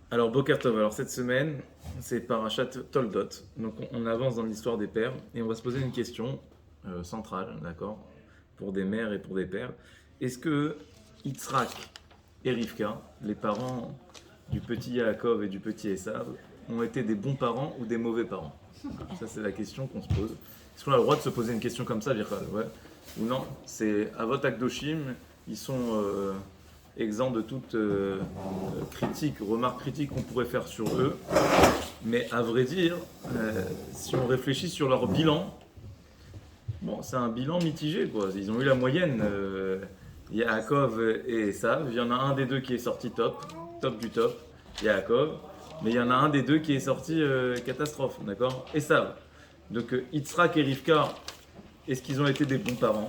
Alors, Boker Tov, alors cette semaine, c'est Parashat Toldot. Donc, on avance dans l'histoire des pères et on va se poser une question centrale, d'accord, pour des mères et pour des pères. Est-ce que Yitzhak et Rivka, les parents du petit Yaakov et du petit Esav, ont été des bons parents ou des mauvais parents? Ça, c'est la question qu'on se pose. Est-ce qu'on a le droit de se poser une question comme ça, Birkal? Ouais. Ou non? C'est Avot Akdoshim, ils sont exempts de toute critique, remarque critique qu'on pourrait faire sur eux. Mais à vrai dire, si on réfléchit sur leur bilan, bon, c'est un bilan mitigé, quoi. Ils ont eu la moyenne. Yaakov et Esav, il y en a un des deux qui est sorti top, top du top, Yaakov. Mais il y en a un des deux qui est sorti catastrophe, d'accord? Esav. Donc Yitzhak et Rivka, est-ce qu'ils ont été des bons parents?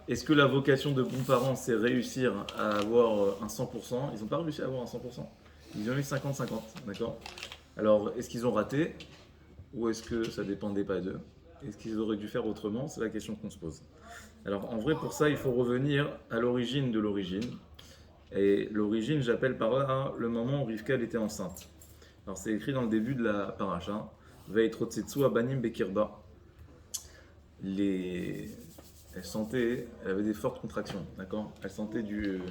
Est-ce que la vocation de bons parents, c'est réussir à avoir un 100%? Ils n'ont pas réussi à avoir un 100%. Ils ont eu 50-50, d'accord? Alors, est-ce qu'ils ont raté? Ou est-ce que ça dépendait pas d'eux? Est-ce qu'ils auraient dû faire autrement? C'est la question qu'on se pose. Alors, en vrai, pour ça, il faut revenir à l'origine de l'origine. Et l'origine, j'appelle par là le moment où Rivka elle était enceinte. Alors, c'est écrit dans le début de la paracha. Ve'itrotsetsu abanim bekirba. Les... elle avait des fortes contractions, d'accord? Elle sentait du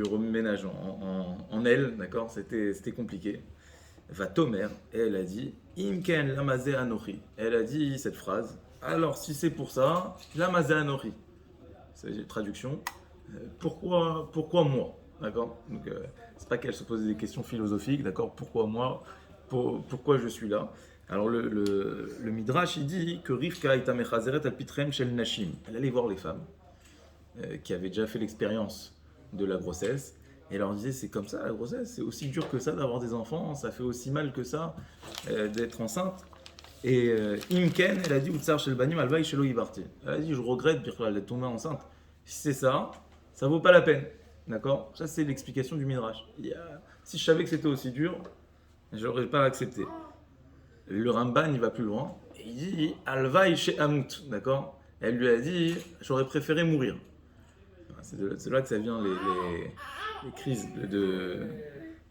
remue-ménage en elle, d'accord? C'était compliqué. Va Tomer, et elle a dit Imken lamazé anochi. Elle a dit cette phrase. Alors, si c'est pour ça, lamazé anochi. C'est une traduction. Pourquoi moi? D'accord? Donc, c'est pas qu'elle se posait des questions philosophiques, d'accord? Pourquoi moi? Pourquoi je suis là? Alors, le Midrash, il dit que Rivka est amechazeret al pitrem shel nashim. Elle allait voir les femmes qui avaient déjà fait l'expérience de la grossesse. Et elle leur disait, c'est comme ça la grossesse, c'est aussi dur que ça d'avoir des enfants, ça fait aussi mal que ça d'être enceinte. Et Imken, elle a dit, Utsar shel banim alvaï shelo yibarti. Elle a dit, je regrette d'être tombée enceinte. Si c'est ça, ça vaut pas la peine. D'accord? Ça, c'est l'explication du Midrash. Si je savais que c'était aussi dur, je n'aurais pas accepté. Le Ramban, il va plus loin. Et il dit, alvaï chez Hamout. D'accord? Elle lui a dit, j'aurais préféré mourir. C'est là que ça vient les crises de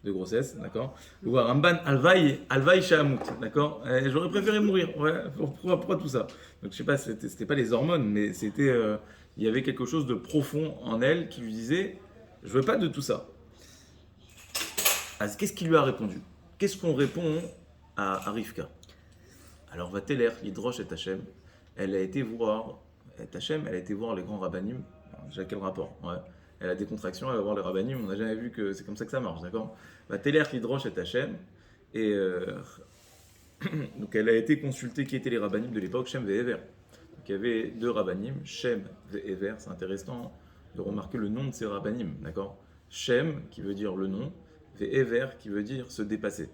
grossesse, d'accord? Ou Ramban, Alvaï Shahamut, d'accord? J'aurais préféré mourir, ouais, pourquoi tout ça? Donc je sais pas, c'était pas les hormones, mais il y avait quelque chose de profond en elle qui lui disait, je veux pas de tout ça. Alors, qu'est-ce qu'il lui a répondu? Qu'est-ce qu'on répond à Rivka? Alors va Téler, Lidrosh et Hachem, elle a été voir, Hachem, elle a été voir les grands rabbinim. Déjà, quel rapport? Ouais. Elle a des contractions, elle va voir les rabbinim, on n'a jamais vu que c'est comme ça que ça marche, d'accord? Va Téler, Lidrosh et Hachem, et donc elle a été consultée qui étaient les rabbinim de l'époque, Shem et Ever. Donc il y avait deux rabbinim, Shem et Ever, c'est intéressant de remarquer le nom de ces rabbinim, d'accord? Shem, qui veut dire le nom, et Ever, qui veut dire se dépasser.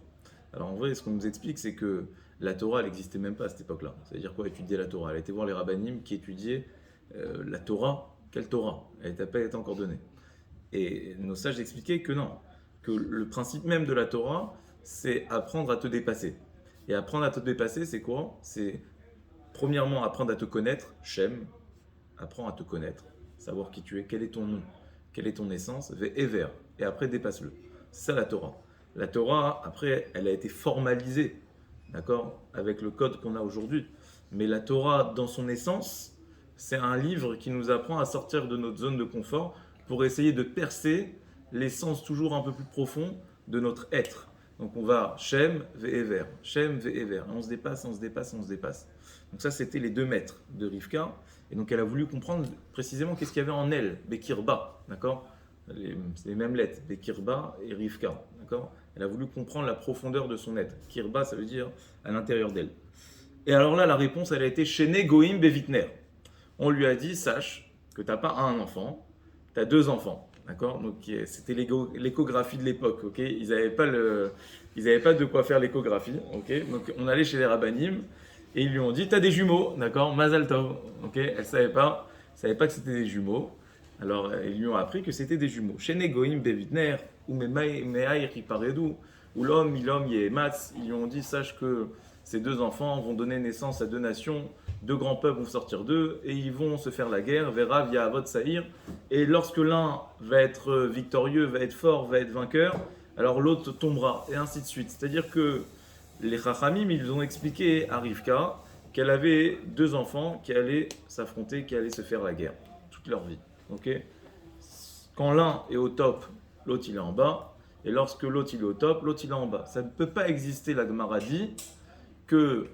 Alors en vrai, ce qu'on nous explique, c'est que la Torah, elle n'existait même pas à cette époque-là. C'est-à-dire quoi, étudier la Torah? Elle a été voir les rabbinim qui étudiaient la Torah. Quelle Torah? Elle n'a pas été encore donnée. Et nos sages expliquaient que non, que le principe même de la Torah, c'est apprendre à te dépasser. Et apprendre à te dépasser, c'est quoi? C'est premièrement apprendre à te connaître, Shem, apprends à te connaître, savoir qui tu es, quel est ton nom, quelle est ton essence, Ever, et après dépasse-le. C'est ça la Torah. La Torah, après, elle a été formalisée, d'accord, avec le code qu'on a aujourd'hui. Mais la Torah, dans son essence, c'est un livre qui nous apprend à sortir de notre zone de confort pour essayer de percer l'essence toujours un peu plus profond de notre être. Donc on va Shem, Ve'ever, Shem, Ve'ever. On se dépasse, on se dépasse, on se dépasse. Donc ça, c'était les 2 maîtres de Rivka. Et donc elle a voulu comprendre précisément qu'est-ce qu'il y avait en elle, Bekirba, d'accord? C'est les mêmes lettres, Bekirba et Rivka, d'accord? Elle a voulu comprendre la profondeur de son être. Kirba, ça veut dire à l'intérieur d'elle. Et alors là, la réponse, elle a été Shene Goim Bevitner. On lui a dit, sache que tu n'as pas un enfant, tu as 2 enfants. D'accord? Donc c'était l'échographie de l'époque. Ok? Ils n'avaient pas, pas de quoi faire l'échographie. Ok? Donc on allait chez les rabbinim et ils lui ont dit, tu as des jumeaux. D'accord? Mazal tov. Ok? Elle ne savait pas que c'était des jumeaux. Alors ils lui ont appris que c'était des jumeaux. Chez Negoim Bevitner, ou Mehaïr Iparedou, ou l'homme Yematz, ils lui ont dit, sache que ces 2 enfants vont donner naissance à 2 nations. 2 grands peuples vont sortir d'eux et ils vont se faire la guerre, Vera via Avot Saïr. Et lorsque l'un va être victorieux, va être fort, va être vainqueur, alors l'autre tombera, et ainsi de suite. C'est-à-dire que les Chachamim, ils ont expliqué à Rivka qu'elle avait deux enfants qui allaient s'affronter, qui allaient se faire la guerre, toute leur vie. Ok. Quand l'un est au top, l'autre il est en bas, et lorsque l'autre il est au top, l'autre il est en bas. Ça ne peut pas exister, la Gemara dit, que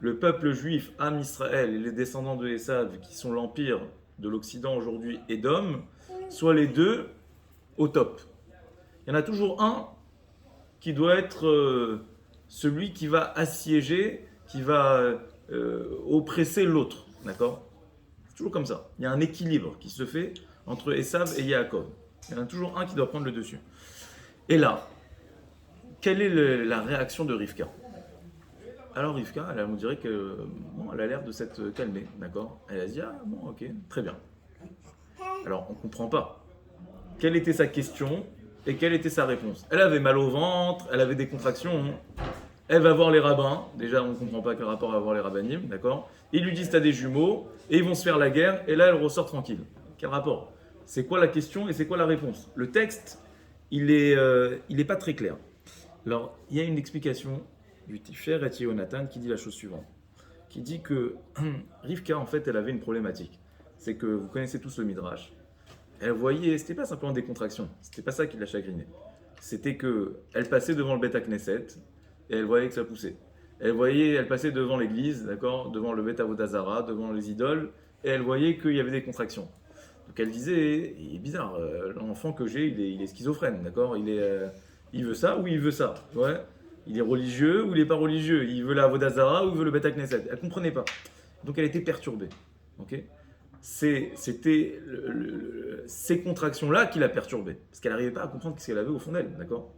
le peuple juif, Am Israël, et les descendants de Esav, qui sont l'empire de l'Occident aujourd'hui, Édom, soient les deux au top. Il y en a toujours un qui doit être celui qui va assiéger, qui va oppresser l'autre. D'accord? C'est toujours comme ça. Il y a un équilibre qui se fait entre Esav et Yaakov. Il y en a toujours un qui doit prendre le dessus. Et là, quelle est la réaction de Rivka? Alors Rivka, elle nous dirait que elle a l'air de s'être calmée, d'accord? Elle a dit ah bon ok, très bien. Alors on ne comprend pas. Quelle était sa question et quelle était sa réponse? Elle avait mal au ventre, elle avait des contractions. Elle va voir les rabbins. Déjà on ne comprend pas quel rapport à voir les rabbinim, d'accord? Ils lui disent t'as des jumeaux et ils vont se faire la guerre et là elle ressort tranquille. Quel rapport? C'est quoi la question et c'est quoi la réponse? Le texte, il est pas très clair. Alors il y a une explication du Tifer et Yonatan qui dit la chose suivante, qui dit que Rivka en fait elle avait une problématique, c'est que vous connaissez tous le Midrash, elle voyait, c'était pas simplement des contractions, c'était pas ça qui la chagrinait, c'était que elle passait devant le Beth Knesset et elle voyait que ça poussait, elle passait devant l'église, d'accord, devant le Beth Avodazara, devant les idoles, et elle voyait qu'il y avait des contractions. Donc elle disait, il est bizarre, l'enfant que j'ai il est schizophrène, d'accord, il veut ça ou il veut ça, ouais. Il est religieux ou il n'est pas religieux. Il veut la Avodazara ou il veut le Beth Knesset. Elle ne comprenait pas. Donc elle était perturbée. Okay, c'était ces contractions-là qui la perturbaient. Parce qu'elle n'arrivait pas à comprendre ce qu'elle avait au fond d'elle. D'accord.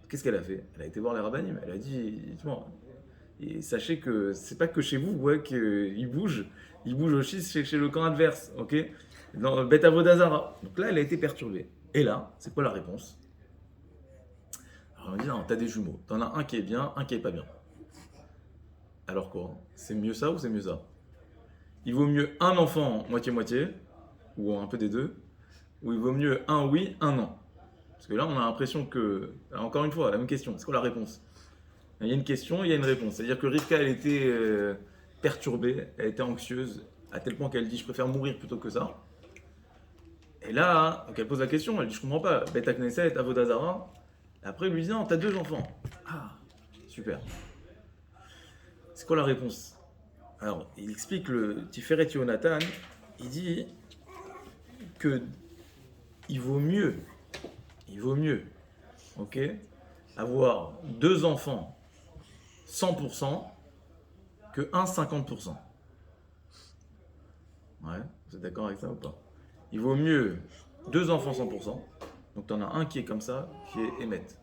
Qu'est-ce qu'elle a fait? Elle a été voir les rabbinim. Elle a dit, et sachez que c'est pas que chez vous ouais, qu'il bouge. Il bouge aussi chez le camp adverse. Okay, dans le Beth Avodazara. Donc là, elle a été perturbée. Et là, c'est quoi la réponse? Alors on dit non, t'as des jumeaux. T'en as un qui est bien, un qui est pas bien. Alors quoi? C'est mieux ça ou c'est mieux ça? Il vaut mieux un enfant moitié-moitié, ou un peu des deux, ou il vaut mieux un oui, un non? Parce que là, on a l'impression que, encore une fois, la même question, c'est quoi la réponse? Il y a une question, il y a une réponse. C'est-à-dire que Rivka, elle était perturbée, elle était anxieuse, à tel point qu'elle dit je préfère mourir plutôt que ça. Et là, donc elle pose la question, elle dit je comprends pas, Beth Knesset, Avodazara. Après, il lui dit non, t'as deux enfants. Ah, super. C'est quoi la réponse? Alors, il explique le Tiferet Yonatan, il dit que il vaut mieux, ok, avoir deux enfants 100% que un 50%. Ouais, vous êtes d'accord avec ça ou pas? Il vaut mieux deux enfants 100%. Donc, tu en as un qui est comme ça, qui est émette.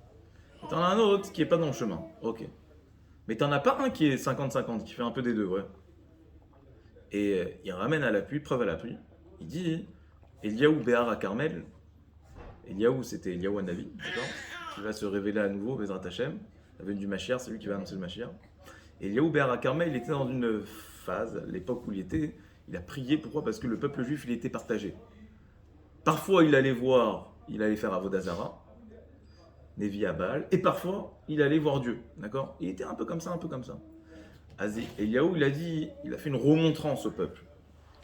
Et tu en as un autre qui est pas dans le chemin. Ok. Mais tu n'en as pas un qui est 50-50, qui fait un peu des deux, ouais. Et il ramène à l'appui, preuve à l'appui. Il dit Eliaou Béhar à Carmel. Eliaou, c'était Eliaou Hanavi, d'accord, qui va se révéler à nouveau, Bezrat Hashem. La venue du Mashiach, c'est lui qui va annoncer le Mashiach. Et Eliaou Béhar à Carmel, il était dans une phase, l'époque où il était, il a prié. Pourquoi? Parce que le peuple juif, il était partagé. Parfois, il allait faire Avodazara, Nevi Abal, et parfois, il allait voir Dieu, d'accord? Il était un peu comme ça, un peu comme ça. Eliaou, il a fait une remontrance au peuple.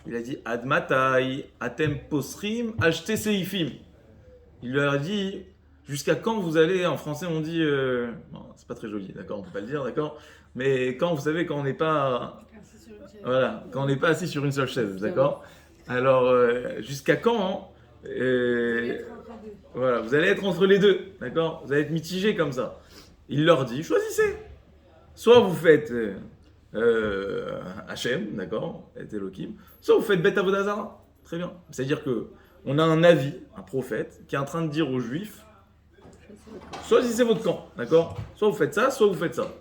Il a dit Admatai, Atem Posrim, Acheté Seifim. Il leur a dit jusqu'à quand vous allez, en français on dit, bon, c'est pas très joli, d'accord, on peut pas le dire, d'accord, mais quand vous savez, quand on n'est pas, voilà, quand on n'est pas assis sur une seule chaise, d'accord. Alors jusqu'à quand, voilà, vous allez être entre les deux, d'accord, vous allez être mitigé comme ça. Il leur dit choisissez, soit vous faites Hachem, d'accord, et Elohim, soit vous faites Beth Avodazara. Très bien. C'est-à-dire que on a un avis, un prophète, qui est en train de dire aux Juifs, choisissez votre camp, d'accord? Soit vous faites ça, soit vous faites ça.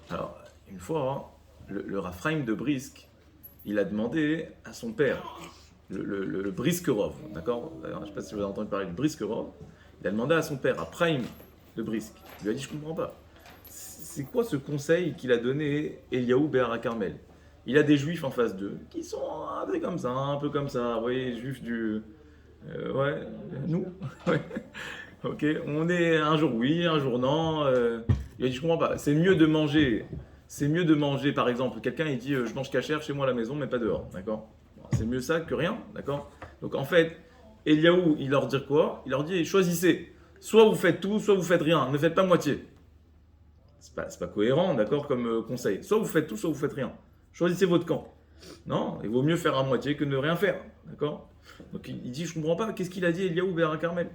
Alors, une fois, le Raphaim de Brisk, il a demandé à son père, le Briskerov, d'accord? Je ne sais pas si vous avez entendu parler du Briskerov. Il a demandé à son père, à Prime de Brisk. Il lui a dit, je ne comprends pas. C'est quoi ce conseil qu'il a donné Eliaou Béhar à Carmel? Il a des juifs en face d'eux qui sont un peu comme ça, vous voyez, juifs du. Ouais, nous. Ouais. Ok, on est un jour oui, un jour non. Il a dit je comprends pas. C'est mieux de manger. C'est mieux de manger, par exemple, quelqu'un il dit je mange cachère chez moi à la maison, mais pas dehors, d'accord? Bon, c'est mieux ça que rien, d'accord? Donc en fait, Eliaou, il leur dit quoi? Il leur dit choisissez. Soit vous faites tout, soit vous faites rien. Ne faites pas moitié. C'est pas cohérent, d'accord, comme conseil. Soit vous faites tout, soit vous faites rien. Choisissez votre camp. Non, il vaut mieux faire à moitié que ne rien faire, d'accord? Donc il dit je comprends pas. Qu'est-ce qu'il a dit Eliaou Béra Carmel?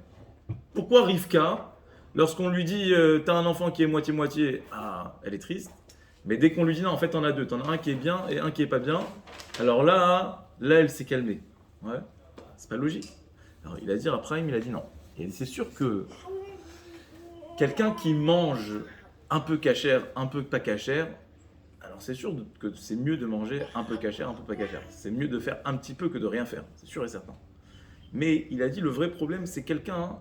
Pourquoi Rivka, lorsqu'on lui dit t'as un enfant qui est moitié-moitié, ah, elle est triste. Mais dès qu'on lui dit non, en fait t'en as deux, t'en as un qui est bien et un qui est pas bien, alors là elle s'est calmée. Ouais, c'est pas logique. Alors il a dit après, il a dit non. Et c'est sûr que quelqu'un qui mange un peu cachère, un peu pas cachère, alors c'est sûr que c'est mieux de manger un peu cachère, un peu pas cachère. C'est mieux de faire un petit peu que de rien faire, c'est sûr et certain. Mais il a dit le vrai problème c'est quelqu'un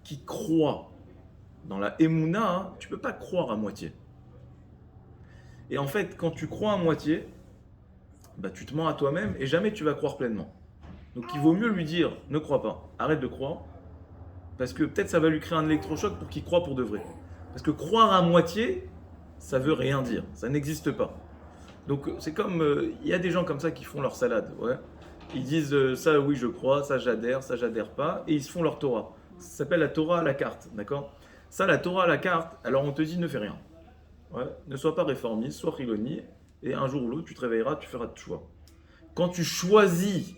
qui croit dans la Emouna, tu peux pas croire à moitié. Et en fait, quand tu crois à moitié, bah, tu te mens à toi-même et jamais tu vas croire pleinement. Donc il vaut mieux lui dire ne crois pas, arrête de croire, parce que peut-être ça va lui créer un électrochoc pour qu'il croie pour de vrai. Parce que croire à moitié, ça veut rien dire, ça n'existe pas. Donc c'est comme, il y a des gens comme ça qui font leur salade, ouais. Ils disent ça oui je crois, ça j'adhère pas, et ils se font leur Torah. Ça s'appelle la Torah à la carte, d'accord? Ça, la Torah à la carte, alors on te dit ne fais rien. Ouais. Ne sois pas réformiste, sois chiloni, et un jour ou l'autre tu te réveilleras, tu feras de choix. Quand tu choisis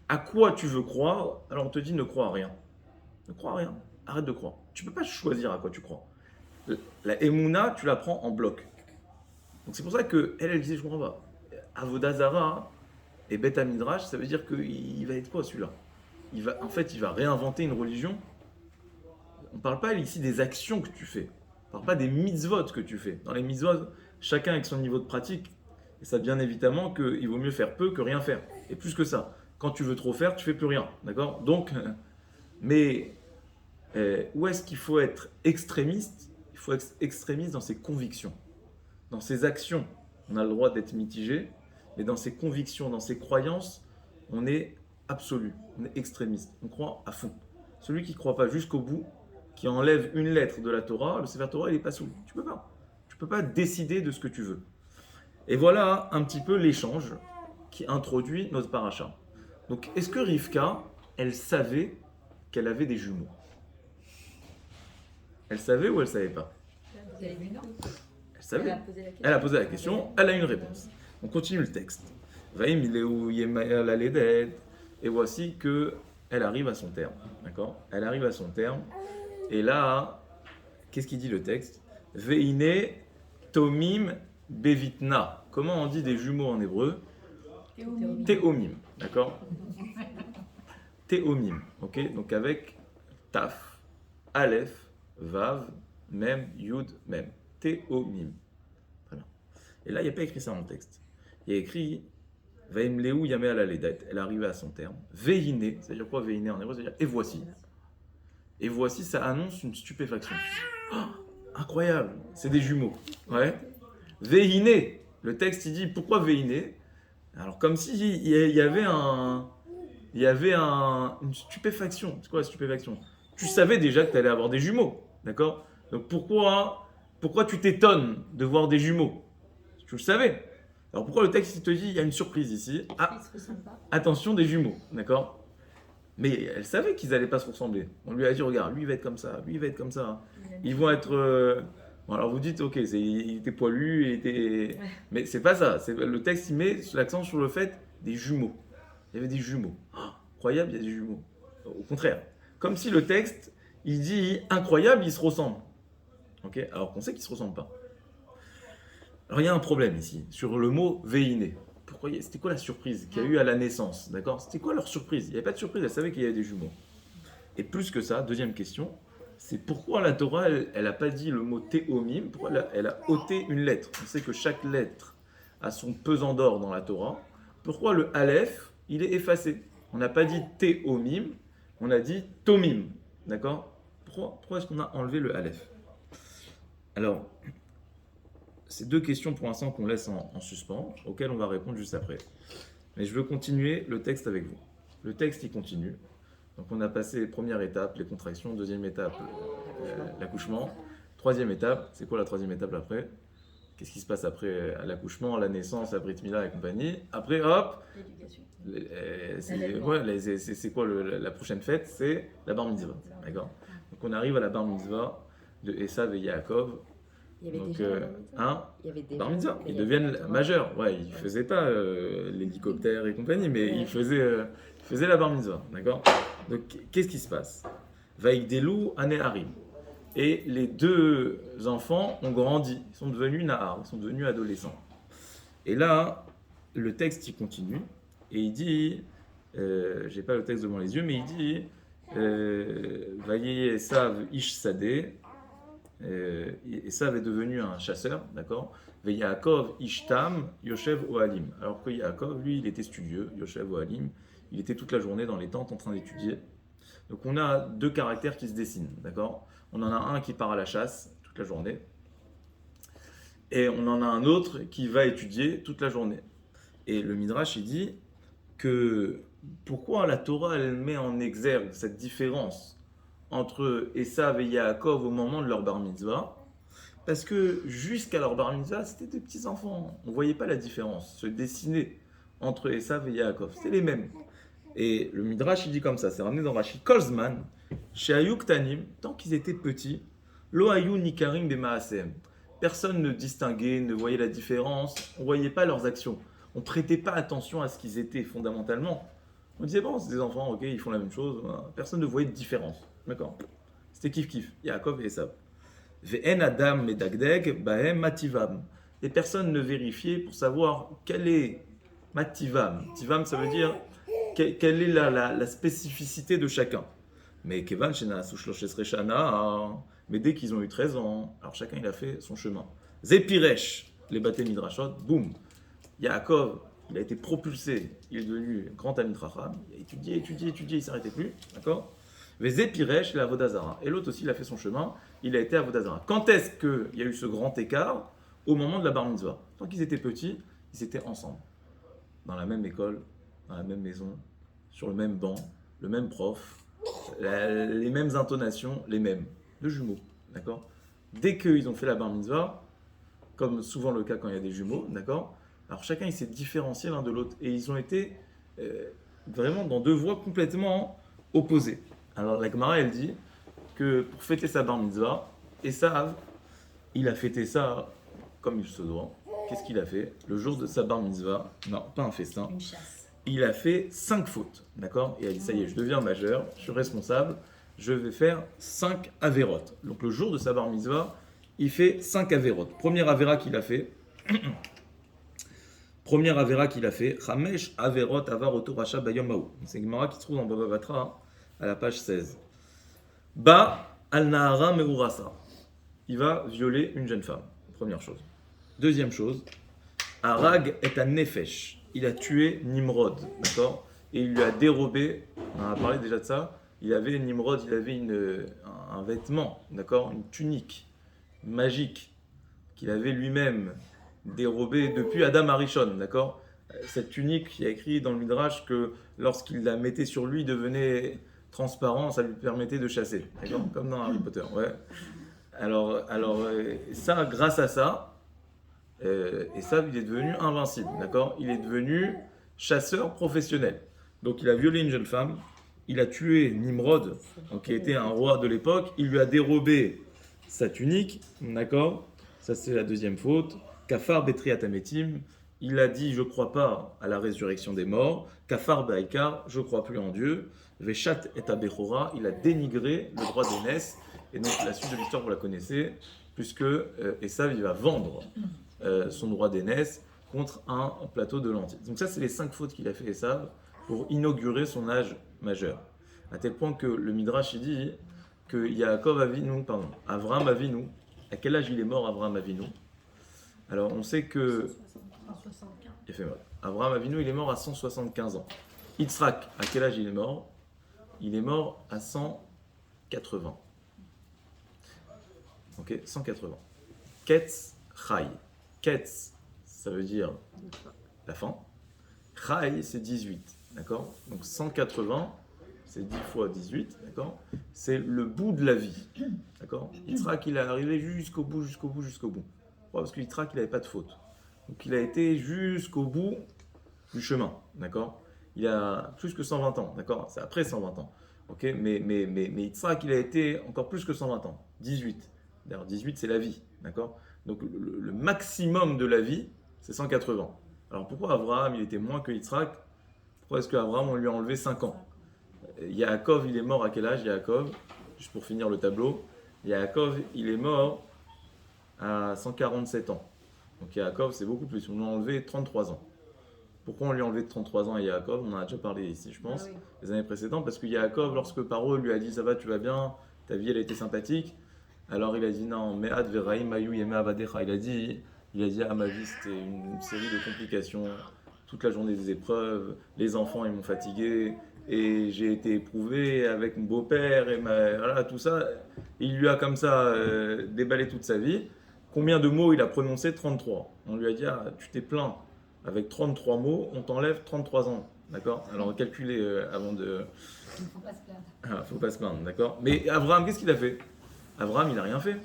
à quoi tu veux croire, alors on te dit ne crois à rien. Ne crois à rien, arrête de croire. Tu ne peux pas choisir à quoi tu crois. La Emouna, tu la prends en bloc. Donc c'est pour ça qu'elle, elle disait, je comprends pas. Avodazara et Beth Midrash, ça veut dire qu'il va être quoi celui-là? En fait, il va réinventer une religion. On ne parle pas ici des actions que tu fais. On ne parle pas des mitzvot que tu fais. Dans les mitzvot, chacun avec son niveau de pratique. Et ça, bien évidemment, qu'il vaut mieux faire peu que rien faire. Et plus que ça. Quand tu veux trop faire, tu fais plus rien. D'accord? Donc, mais où est-ce qu'il faut être extrémiste? Il faut être extrémiste dans ses convictions. Dans ses actions, on a le droit d'être mitigé. Mais dans ses convictions, dans ses croyances, on est absolu. On est extrémiste. On croit à fond. Celui qui ne croit pas jusqu'au bout, qui enlève une lettre de la Torah, le Sefer Torah, il n'est pas soumis. Tu peux pas. Tu peux pas décider de ce que tu veux. Et voilà un petit peu l'échange qui introduit notre paracha. Donc, est-ce que Rivka, elle savait qu'elle avait des jumeaux? Elle savait ou elle savait pas? Elle savait. Elle a posé la question, elle a une réponse. On continue le texte. Et voici que elle arrive à son terme. D'accord? Elle arrive à son terme. Et là, qu'est-ce qu'il dit le texte? Veine tomim bevitna. Comment on dit des jumeaux en hébreu? Théomim. D'accord? Théomim. Ok? Donc avec taf, aleph, vav, mem, yud, mem. Théomim. Très bien. Et là, il n'y a pas écrit ça dans le texte. Il y a écrit Vaimleu yame ala ledet. Elle arrive à son terme. Veine, c'est-à-dire quoi veine en hébreu? C'est-à-dire et voici. Et voici, ça annonce une stupéfaction. Oh, incroyable, c'est des jumeaux. Ouais. Veine, le texte il dit pourquoi veine? Alors comme si il y avait une stupéfaction. C'est quoi la stupéfaction? Tu savais déjà que tu allais avoir des jumeaux, d'accord? Donc pourquoi tu t'étonnes de voir des jumeaux? Tu le savais. Alors pourquoi le texte il te dit il y a une surprise ici? Ah, attention des jumeaux, d'accord? Mais elle savait qu'ils n'allaient pas se ressembler. On lui a dit regarde, lui il va être comme ça, lui il va être comme ça. Ils vont être. Bon, alors vous dites ok, il était poilu, mais c'est pas ça. Le texte il met l'accent sur le fait des jumeaux. Il y avait des jumeaux. Oh, incroyable, il y a des jumeaux. Au contraire, comme si le texte il dit incroyable, ils se ressemblent. Ok, alors qu'on sait qu'ils ne se ressemblent pas. Alors il y a un problème ici sur le mot veine. C'était quoi la surprise qu'il y a eu à la naissance? D'accord? C'était quoi leur surprise? Il n'y avait pas de surprise, elle savait qu'il y avait des jumeaux. Et plus que ça, deuxième question, c'est pourquoi la Torah, elle n'a pas dit le mot théomim, pourquoi elle a ôté une lettre? On sait que chaque lettre a son pesant d'or dans la Torah. Pourquoi le aleph, il est effacé? On n'a pas dit théomim, on a dit tomim. D'accord? Pourquoi est-ce qu'on a enlevé le aleph? Alors, c'est deux questions pour l'instant qu'on laisse en suspens, auxquelles on va répondre juste après. Mais je veux continuer le texte avec vous. Le texte, il continue. Donc on a passé première étape, les contractions, deuxième étape, l'accouchement. Troisième étape, c'est quoi la troisième étape après? Qu'est-ce qui se passe après l'accouchement, la naissance, la brit mila et compagnie? Après, hop, c'est quoi la prochaine fête? C'est la bar mitzvah, d'accord? Donc on arrive à la bar mitzvah de Esav et Yaakov. Il y avait Donc, déjà la bar mitzvah. hein, Il y avait déjà, bar mitzvah, mais ils il y avait deviennent la Torah. majeurs. Ouais, ils faisaient pas l'hélicoptère et compagnie, mais Ouais. ils faisaient la bar mitzvah, d'accord? Donc qu'est-ce qui se passe? Vaïgdelou Aneharim. Et les deux enfants ont grandi, ils sont devenus Nahar, ils sont devenus adolescents. Et là, le texte il continue, et il dit, j'ai pas le texte devant les yeux, mais il dit, Vaïe Esav Ish Sadeh, Esav est devenu un chasseur, d'accord? Vaïe Yaakov Ishtam Yoshev Ohalim. Alors que Yaakov, lui, il était studieux, Yoshev Ohalim, il était toute la journée dans les tentes en train d'étudier. Donc on a deux caractères qui se dessinent, d'accord? On en a un qui part à la chasse toute la journée, et on en a un autre qui va étudier toute la journée. Et le Midrash, il dit que pourquoi la Torah, elle met en exergue cette différence entre Esav et Yaakov au moment de leur bar mitzvah? Parce que jusqu'à leur bar mitzvah, c'était des petits enfants. On ne voyait pas la différence se dessiner entre Esav et Yaakov. C'était les mêmes. Et le Midrash, il dit comme ça, c'est ramené dans Rashi. Kolzman, chez Ayuk Tanim, tant qu'ils étaient petits, Lo Ayu Nikarim Bemaasem. Personne ne distinguait, ne voyait la différence, on ne voyait pas leurs actions. On ne prêtait pas attention à ce qu'ils étaient fondamentalement. On disait, bon, c'est des enfants, ok, ils font la même chose. Voilà. Personne ne voyait de différence. D'accord? C'était kiff-kiff, Yaakov et Esav. Ve'en Adam Medagdeg, Bahem Mativam. Les personnes ne vérifiaient pour savoir quel est Mativam. Mativam, ça veut dire quelle est la spécificité de chacun. Mais Kevan, mais dès qu'ils ont eu 13 ans, alors chacun il a fait son chemin. Zepiresh, les bâtés midrashot, boum. Yaakov, il a été propulsé, il est devenu grand Talmid Chacham, il a étudié, il ne s'arrêtait plus, d'accord? Mais Zepiresh, il a Avodazara. Et l'autre aussi, il a fait son chemin, il a été à Avodazara. Quand est-ce qu'il y a eu ce grand écart? Au moment de la bar mitzvah. Tant qu'ils étaient petits, ils étaient ensemble, dans la même école, dans la même maison, sur le même banc, le même prof, les mêmes intonations, les mêmes. Deux jumeaux, d'accord? Dès qu'ils ont fait la bar mitzvah, comme souvent le cas quand il y a des jumeaux, d'accord? Alors chacun il s'est différencié l'un de l'autre et ils ont été vraiment dans deux voies complètement opposées. Alors la Gemara elle dit que pour fêter sa bar mitzvah, Esav, il a fêté ça comme il se doit. Qu'est-ce qu'il a fait? Le jour de sa bar mitzvah, non, pas un festin, Une chasse. il a fait 5 fautes, d'accord? Et il a dit, ça y est, je deviens majeur, je suis responsable, je vais faire 5 avérotes. Donc le jour de sa bar mitzvah, il fait 5 avérotes. Première avéra qu'il a fait, Chamesh averot avar oto racha bayom haou. C'est une Gemara qui se trouve dans Baba Batra, à la page 16. Ba al nahara meurasa. Il va violer une jeune femme, première chose. Deuxième chose, Arag est un nefesh. Il a tué Nimrod, d'accord? Et il lui a dérobé, on en a parlé déjà de ça, Nimrod, il avait un vêtement, d'accord? Une tunique magique qu'il avait lui-même dérobé depuis Adam Arishon, d'accord? Cette tunique, il y a écrit dans le Midrash que lorsqu'il la mettait sur lui, devenait transparent, ça lui permettait de chasser, d'accord? Comme dans Harry Potter, ouais. Alors ça, grâce à ça, Esav, il est devenu invincible, d'accord? Il est devenu chasseur professionnel. Donc il a violé une jeune femme, il a tué Nimrod, donc, qui était un roi de l'époque, il lui a dérobé sa tunique, d'accord? Ça c'est la deuxième faute. Kafar betri atametim, il a dit je crois pas à la résurrection des morts. Kafar baikar, je crois plus en Dieu. Veshat et abechora, il a dénigré le droit d'aînesse. Et donc la suite de l'histoire vous la connaissez, puisque Esav il va vendre son droit d'aînesse contre un plateau de lentilles. Donc ça c'est les 5 fautes qu'il a fait Esav pour inaugurer son âge majeur. À tel point que le Midrash il dit que Avraham Avinu, à quel âge il est mort Avraham Avinu? Alors on sait que il fait mal. Avraham Avinu il est mort à 175 ans. Yitzhak, à quel âge il est mort? Il est mort à 180. Ok, 180. Ketz Chai. Ketz, ça veut dire la fin. Chai, c'est 18. D'accord? Donc 180, c'est 10 fois 18, d'accord? C'est le bout de la vie, d'accord? Yitzhak, il est arrivé jusqu'au bout, jusqu'au bout, jusqu'au bout. Pourquoi? Parce que Yitzhak, il n'avait pas de faute. Donc il a été jusqu'au bout du chemin, d'accord? Il a plus que 120 ans, d'accord? C'est après 120 ans, ok? Mais Yitzhak, il a été encore plus que 120 ans, 18. D'ailleurs, 18, c'est la vie, d'accord? Donc le maximum de la vie, c'est 180. Alors pourquoi Abraham, il était moins que Yitzhak? Pourquoi est-ce qu'Abraham, on lui a enlevé 5 ans? Yaakov, il est mort à quel âge, Yaakov? Juste pour finir le tableau. Yaakov, il est mort à 147 ans. Donc Yaakov, c'est beaucoup plus. On lui a enlevé 33 ans. Pourquoi on lui a enlevé 33 ans à Yaakov? On en a déjà parlé ici, je pense, les années précédentes. Parce que Yaakov, lorsque Paro lui a dit ça va, tu vas bien, ta vie elle a été sympathique, alors il a dit non, mais ad veraim mayu yeme avadecha. Il a dit ah, ma vie c'était une série de complications, toute la journée des épreuves, les enfants ils m'ont fatigué, et j'ai été éprouvé avec mon beau-père, et voilà, tout ça. Il lui a comme ça déballé toute sa vie. Combien de mots il a prononcé? 33. On lui a dit ah, tu t'es plaint. Avec 33 mots, on t'enlève 33 ans. D'accord? Alors calculez avant de. Il ne faut pas se plaindre. Ah, faut pas se plaindre, d'accord? Mais Abraham, qu'est-ce qu'il a fait? Abraham, il n'a rien fait.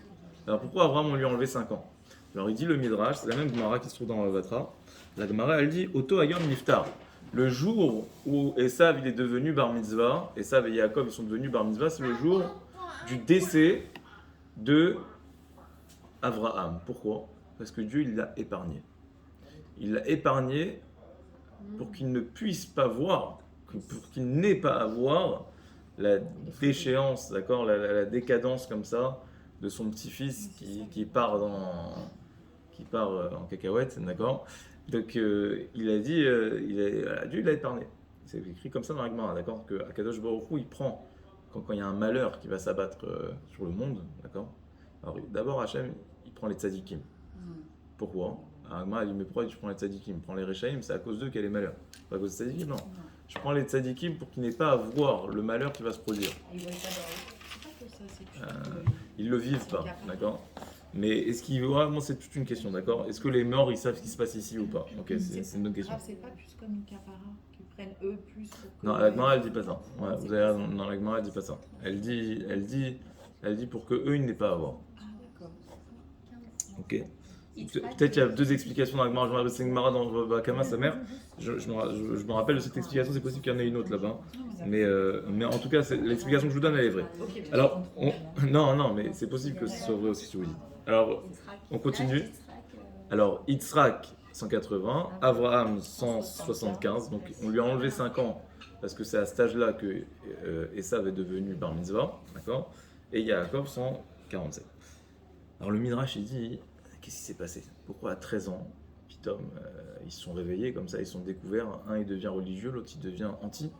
Alors pourquoi Abraham, on lui a enlevé 5 ans? Alors il dit le Midrash, c'est la même Gemara qui se trouve dans le Vatra. La Gemara, elle dit Oto Ayom Niftar. Le jour où Esav il est devenu bar mitzvah, Esav et Yaakov ils sont devenus bar mitzvah, c'est le jour du décès de Abraham. Pourquoi? Parce que Dieu il l'a épargné. Il l'a épargné pour qu'il ne puisse pas voir, pour qu'il n'ait pas à voir la déchéance, d'accord, la décadence comme ça de son petit-fils qui part en cacahuète, d'accord. Donc il a dit, Dieu l'a épargné. C'est écrit comme ça dans la Gemara, d'accord, que Akadosh Baruch Hu, il prend quand il y a un malheur qui va s'abattre sur le monde, d'accord. Alors d'abord Hachem, il prend les tzadikim. Pourquoi? Agma dit mais pourquoi tu prends les tzadikim? Prends les Rechaïm, c'est à cause d'eux qu'il y a les malheurs. Pas à cause des tzadikim, non. Je prends les tzadikim pour qu'ils n'aient pas à voir le malheur qui va se produire. Ils le vivent pas, d'accord. Mais est-ce qu'ils vraiment c'est toute une question, d'accord. Est-ce que les morts ils savent ce qui se passe ici ou pas? Ok, c'est une autre question. C'est pas plus comme une capara qui prennent eux plus pour que... Non, la Gemara elle dit pas ça. Ouais, vous avez non, la Gemara elle dit pas ça. Elle dit pour que eux ils n'aient pas à voir. Ah d'accord. Ok. Peut-être qu'il y a deux explications dans la Gemara. Je me rappelle, c'est une Gemara dans Bakama, sa mère. Je me rappelle de cette explication, c'est possible qu'il y en ait une autre là-bas. Mais en tout cas, l'explication que je vous donne, elle est vraie. Alors, non, mais c'est possible que ce soit vrai aussi si vous dites. Alors, on continue. Alors, Yitzhak, 180, Abraham, 175. Donc, on lui a enlevé 5 ans parce que c'est à cet âge-là que Esav est devenu bar mitzvah, d'accord. Et Yaakov, 147. Alors, le Midrash, il dit... Qu'est-ce qui s'est passé? Pourquoi à 13 ans, Pitom, ils se sont réveillés comme ça, ils se sont découverts, un il devient religieux, l'autre il devient anti.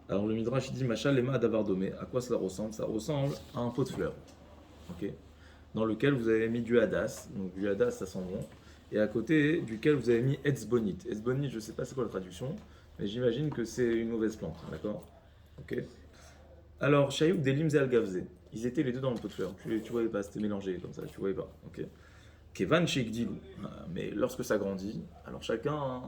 Alors le Midrash il dit Macha lema davardomé, à quoi cela ressemble? Ça ressemble à un pot de fleurs, ok, dans lequel vous avez mis du hadas, donc du hadas ça sent bon, et à côté duquel vous avez mis etzbonit. Etzbonit, je ne sais pas c'est quoi la traduction, mais j'imagine que c'est une mauvaise plante, d'accord, ok. Alors Shayouk Delim Zal Gavze, ils étaient les deux dans le pot de fleurs, tu voyais pas, c'était mélangé comme ça, tu voyais pas, ok. Kevan Shekdilou. Mais lorsque ça grandit, alors chacun,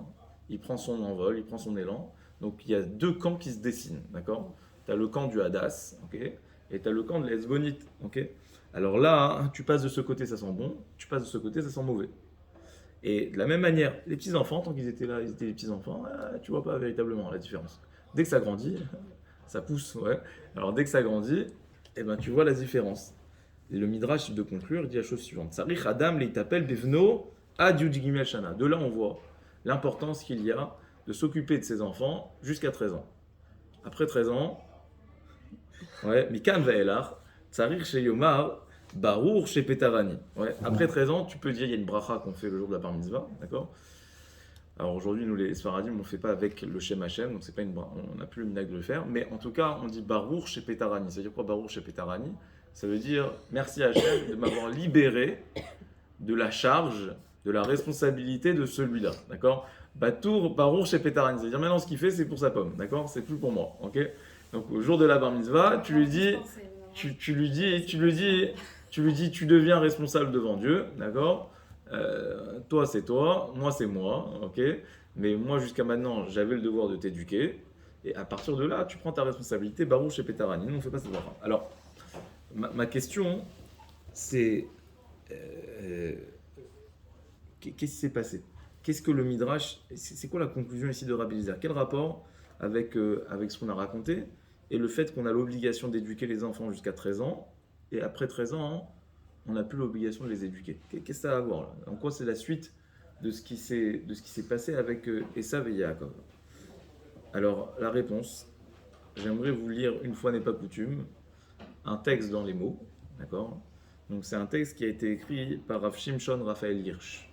il prend son envol, il prend son élan. Donc il y a deux camps qui se dessinent, d'accord? Tu as le camp du Hadas, ok? Et tu as le camp de l'Esbonite, ok? Alors là, tu passes de ce côté, ça sent bon. Tu passes de ce côté, ça sent mauvais. Et de la même manière, les petits-enfants, tant qu'ils étaient là, ils étaient les petits-enfants, tu vois pas véritablement la différence. Dès que ça grandit, ça pousse, ouais. Alors dès que ça grandit, eh ben, tu vois la différence. Et le Midrash de conclure, il dit la chose suivante. Sarich Adam t'appelle Bevno ad Yud Gimel Shana. De là, on voit l'importance qu'il y a de s'occuper de ses enfants jusqu'à 13 ans. Après 13 ans, ouais, Mikan Vaelar, Sarich Sheyomar, Barour chez Petarani. Ouais, après 13 ans, tu peux dire, il y a une bracha qu'on fait le jour de la bar mitzvah, d'accord? Alors aujourd'hui, nous les Sfaradim, on ne fait pas avec le Shem Hashem, donc c'est pas on n'a plus le minhag de le faire, mais en tout cas, on dit Barour chez Petarani. Ça veut dire quoi Barour chez Petarani? Ça veut dire merci à Hachem de m'avoir libéré de la charge, de la responsabilité de celui-là, d'accord? Batour, Barour chez Petarani, ça veut dire maintenant ce qu'il fait c'est pour sa pomme, d'accord? C'est plus pour moi, ok? Donc au jour de la bar mitzvah, tu lui dis, tu deviens responsable devant Dieu, d'accord? Toi c'est toi, moi c'est moi, ok? Mais moi jusqu'à maintenant j'avais le devoir de t'éduquer. Et à partir de là, tu prends ta responsabilité, Barouch et Pétarani. Nous, on ne fait pas cette bracha. Alors, ma question, c'est qu'est-ce qui s'est passé? Qu'est-ce que le Midrash, c'est quoi la conclusion ici de Rabbi Eliezer? Quel rapport avec ce qu'on a raconté et le fait qu'on a l'obligation d'éduquer les enfants jusqu'à 13 ans et après 13 ans, on n'a plus l'obligation de les éduquer? Qu'est-ce que ça a à voir là? En quoi c'est la suite de ce qui s'est passé avec Esav et Yaakov? Alors, la réponse, j'aimerais vous lire, une fois n'est pas coutume, un texte dans les mots, d'accord? Donc c'est un texte qui a été écrit par Rav Shimshon Raphaël Hirsch.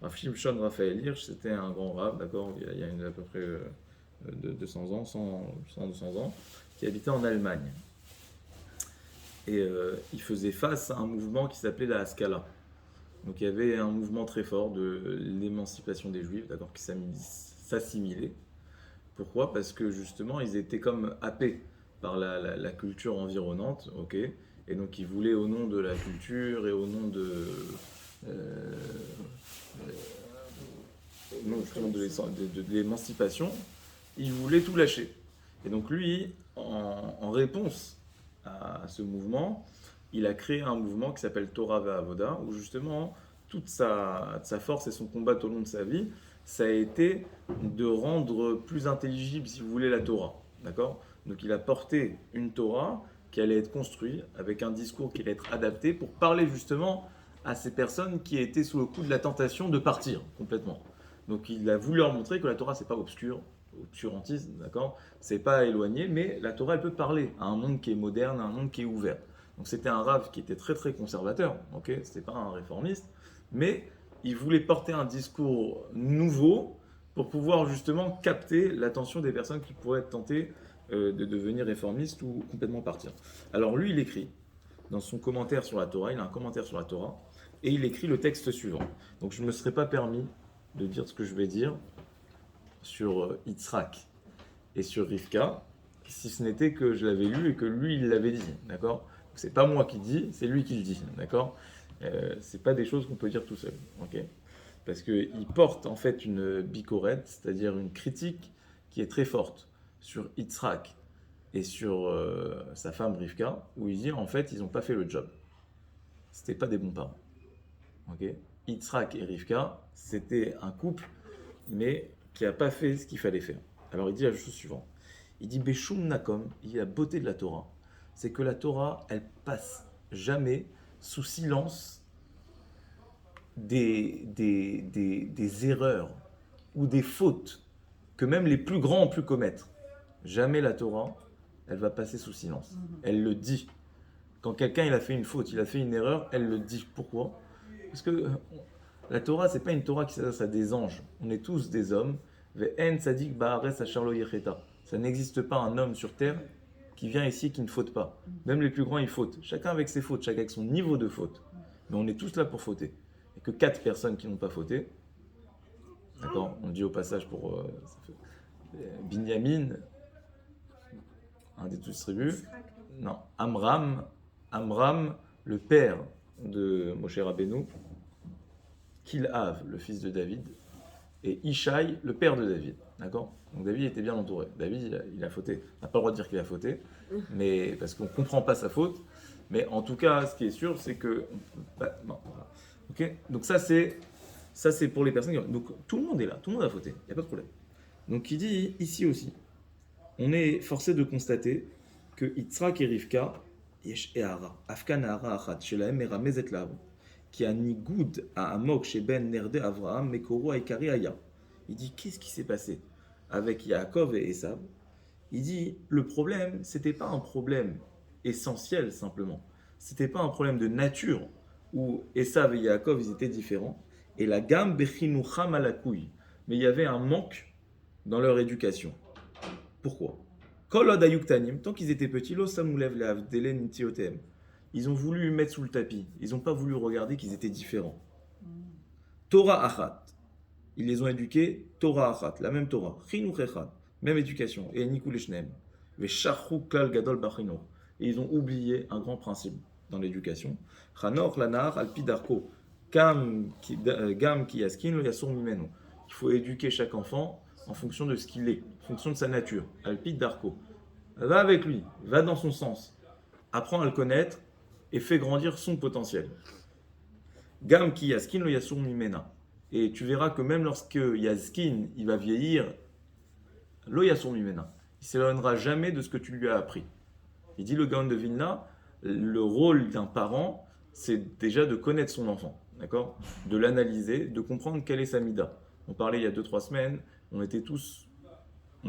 Rav Shimshon Raphaël Hirsch, c'était un grand rav, d'accord? Il y a à peu près 200 ans, 200 ans, qui habitait en Allemagne. Et il faisait face à un mouvement qui s'appelait la Haskalah. Donc il y avait un mouvement très fort de l'émancipation des Juifs, d'accord, qui s'assimilaient. Pourquoi? Parce que justement, ils étaient comme happés par la culture environnante, ok? Et donc ils voulaient, au nom de la culture et au nom justement de l'émancipation, ils voulaient tout lâcher. Et donc lui, en réponse à ce mouvement, il a créé un mouvement qui s'appelle Torah Ve'avoda, où justement toute sa force et son combat au long de sa vie, ça a été de rendre plus intelligible, si vous voulez, la Torah. D'accord? Donc il a porté une Torah qui allait être construite avec un discours qui allait être adapté pour parler justement à ces personnes qui étaient sous le coup de la tentation de partir complètement. Donc il a voulu leur montrer que la Torah, c'est pas obscurantiste, d'accord? C'est pas éloigné, mais la Torah, elle peut parler à un monde qui est moderne, à un monde qui est ouvert. Donc c'était un rav qui était très très conservateur, ok? C'était pas un réformiste, mais il voulait porter un discours nouveau pour pouvoir justement capter l'attention des personnes qui pourraient être tentées de devenir réformistes ou complètement partir. Alors lui, il écrit dans son commentaire sur la Torah, il a un commentaire sur la Torah, et il écrit le texte suivant. Donc je ne me serais pas permis de dire ce que je vais dire sur Yitzhak et sur Rivka, si ce n'était que je l'avais lu et que lui, il l'avait dit, d'accord? C'est pas moi qui dis, c'est lui qui le dit, d'accord? C'est pas des choses qu'on peut dire tout seul, ok? Parce qu'il porte en fait une bicorette, c'est-à-dire une critique qui est très forte sur Yitzhak et sur sa femme Rivka, où il dit en fait ils n'ont pas fait le job. C'était pas des bons parents, ok? Yitzhak et Rivka, c'était un couple, mais qui n'a pas fait ce qu'il fallait faire. Alors il dit la chose suivante. Il dit Beshum Nakom, il dit la beauté de la Torah, c'est que la Torah, elle passe jamais sous silence des erreurs ou des fautes que même les plus grands ont pu commettre. Jamais la Torah, elle va passer sous silence. Elle le dit. Quand quelqu'un il a fait une faute, il a fait une erreur, elle le dit. Pourquoi? Parce que la Torah, c'est pas une Torah qui s'adresse à des anges. On est tous des hommes. Ve'en tzadik ba'aretz asher lo yecheta. Ça n'existe pas un homme sur terre qui vient ici et qui ne faute pas. Même les plus grands, ils fautent. Chacun avec ses fautes, chacun avec son niveau de faute. Mais on est tous là pour fauter. Il n'y a que 4 personnes qui n'ont pas fauté. D'accord? On dit au passage pour Binyamin, un des 12 tribus. Non, Amram, le père de Moshe Rabbeinu, Kilhav, le fils de David, et Ishaï, le père de David. D'accord? Donc David était bien entouré. David, il a fauté. On n'a pas le droit de dire qu'il a fauté, mais, parce qu'on ne comprend pas sa faute. Mais en tout cas, ce qui est sûr, c'est que... non, voilà. Okay? Donc ça, c'est pour les personnes qui... Donc tout le monde est là, tout le monde a fauté, il n'y a pas de problème. Donc il dit, ici aussi, on est forcé de constater que Yitzhak et Rivka, Yesh Ehara, Afkan Ehara Achat, Shelahem Meramezet Lav, qui a nigoud à Amok chez Ben Nerde Avraham, Mekoro Aikari Aya. Il dit, qu'est-ce qui s'est passé avec Yaakov et Esav? Il dit, le problème, c'était pas un problème essentiel simplement. C'était pas un problème de nature où Esav et Yaakov, ils étaient différents. Et la gamme Bechinucha Malakoui. Mais il y avait un manque dans leur éducation. Pourquoi? Kolod Ayuktanim, tant qu'ils étaient petits, Lo Samulev Leavdelen Nitiotem. Ils ont voulu mettre sous le tapis. Ils n'ont pas voulu regarder qu'ils étaient différents. Torah Achat. Ils les ont éduqués, Torah Achat, la même Torah. Chinuch Echad, même éducation. Et Nikul Eshnem. Veshachu Klal Gadol Bachino. Et ils ont oublié un grand principe dans l'éducation. Chanor Lanar Alpidarko. Gam ki yaskin lo yasur mimenu. Il faut éduquer chaque enfant en fonction de ce qu'il est, en fonction de sa nature. Alpid Darko. Va avec lui, va dans son sens. Apprends à le connaître et fais grandir son potentiel. Gam ki yaskin lo yasur mimena. Et tu verras que même lorsque Yaskin, il va vieillir, lo yasur mimena. Il ne s'éloignera jamais de ce que tu lui as appris. Il dit le Gaon de Vilna, le rôle d'un parent, c'est déjà de connaître son enfant, d'accord? De l'analyser, de comprendre quelle est sa mida. On parlait il y a 2-3 semaines, on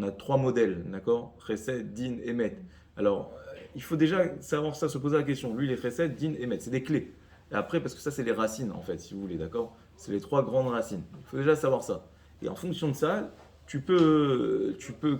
a 3 modèles, d'accord? Chesed, Din, Emet. Alors, il faut déjà savoir ça, se poser la question. Lui, les Chesed, Din, Emet, c'est des clés. Et après, parce que ça, c'est les racines, en fait, si vous voulez, d'accord? C'est les 3 grandes racines. Il faut déjà savoir ça. Et en fonction de ça, tu peux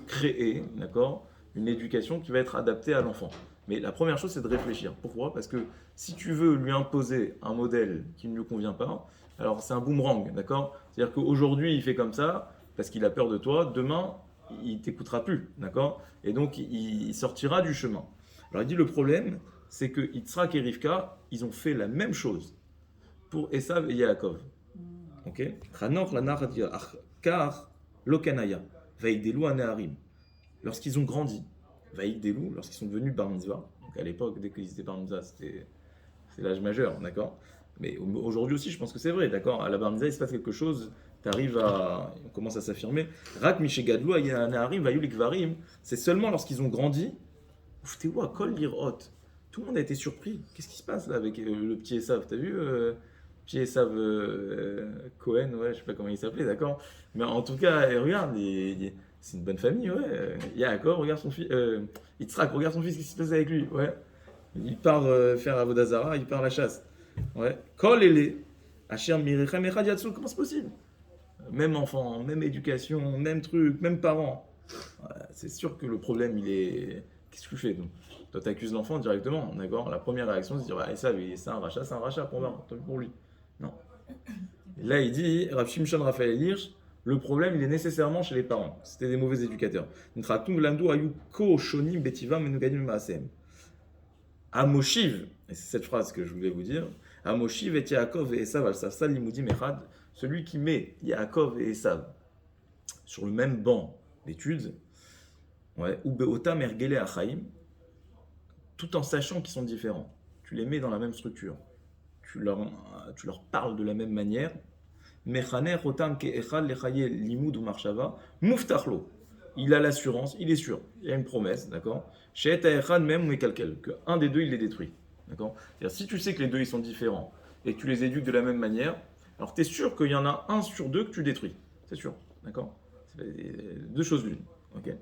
créer, d'accord, une éducation qui va être adaptée à l'enfant. Mais la première chose, c'est de réfléchir. Pourquoi? Parce que si tu veux lui imposer un modèle qui ne lui convient pas, alors c'est un boomerang, d'accord? C'est-à-dire qu'aujourd'hui, il fait comme ça parce qu'il a peur de toi. Demain, il ne t'écoutera plus, d'accord? Et donc, il sortira du chemin. Alors, il dit le problème, c'est que Yitzhak et Rivka, ils ont fait la même chose pour Esav et Yaakov. Ok? Chanor la narratia car lokanaya vaïdelu aneharim. Lorsqu'ils ont grandi, vaïdelu, lorsqu'ils sont devenus bar mitzvah. Donc à l'époque, dès qu'ils étaient bar mitzvah, c'est l'âge majeur, d'accord? Mais aujourd'hui aussi, je pense que c'est vrai, d'accord? À la bar mitzvah, il se passe quelque chose. On commence à s'affirmer. Rak mishegadlu aneharim vayulik varim. C'est seulement lorsqu'ils ont grandi. Uftewa kol lirot. Tout le monde a été surpris. Qu'est-ce qui se passe là avec le petit Esav? T'as vu petit Esav Cohen, ouais, je sais pas comment il s'appelait, d'accord? Mais en tout cas, regarde, c'est une bonne famille, ouais. Yaakov, regarde son fils. Yitzhak, regarde son fils, qu'est-ce qui se passe avec lui? Ouais. Il part faire Avodazara, il part à la chasse. Ouais. Kol ele. Asher mirechem echad yatsu, comment c'est possible? Même enfant, même éducation, même truc, même parents. Ouais, c'est sûr que le problème, il est. Qu'est-ce que tu fais donc? Toi, tu accuses l'enfant directement, d'accord? La première réaction, c'est de dire ah, ça, c'est un rachat pour lui. Non. Et là, il dit Rav Shimshon Raphaël Hirsch, le problème, il est nécessairement chez les parents. C'était des mauvais éducateurs. Amoshiv, et c'est cette phrase que je voulais vous dire Amoshiv et Yaakov et Esav al-Safsal limoudim echad, celui qui met Yaakov et Esav sur le même banc d'études, ouais, ou beotam ergele achaim, tout en sachant qu'ils sont différents. Tu les mets dans la même structure. Tu leur parles de la même manière. Mechaner otam ke'echad lechaye limud ou marshava muftachlo. Il a l'assurance, il est sûr. Il y a une promesse, d'accord? She'et ha'echad même ou ekalkel, que un des deux il les détruit, d'accord? C'est-à-dire si tu sais que les deux ils sont différents et que tu les éduques de la même manière, alors tu es sûr qu'il y en a un sur deux que tu détruis, c'est sûr, d'accord? C'est deux choses l'une, ok?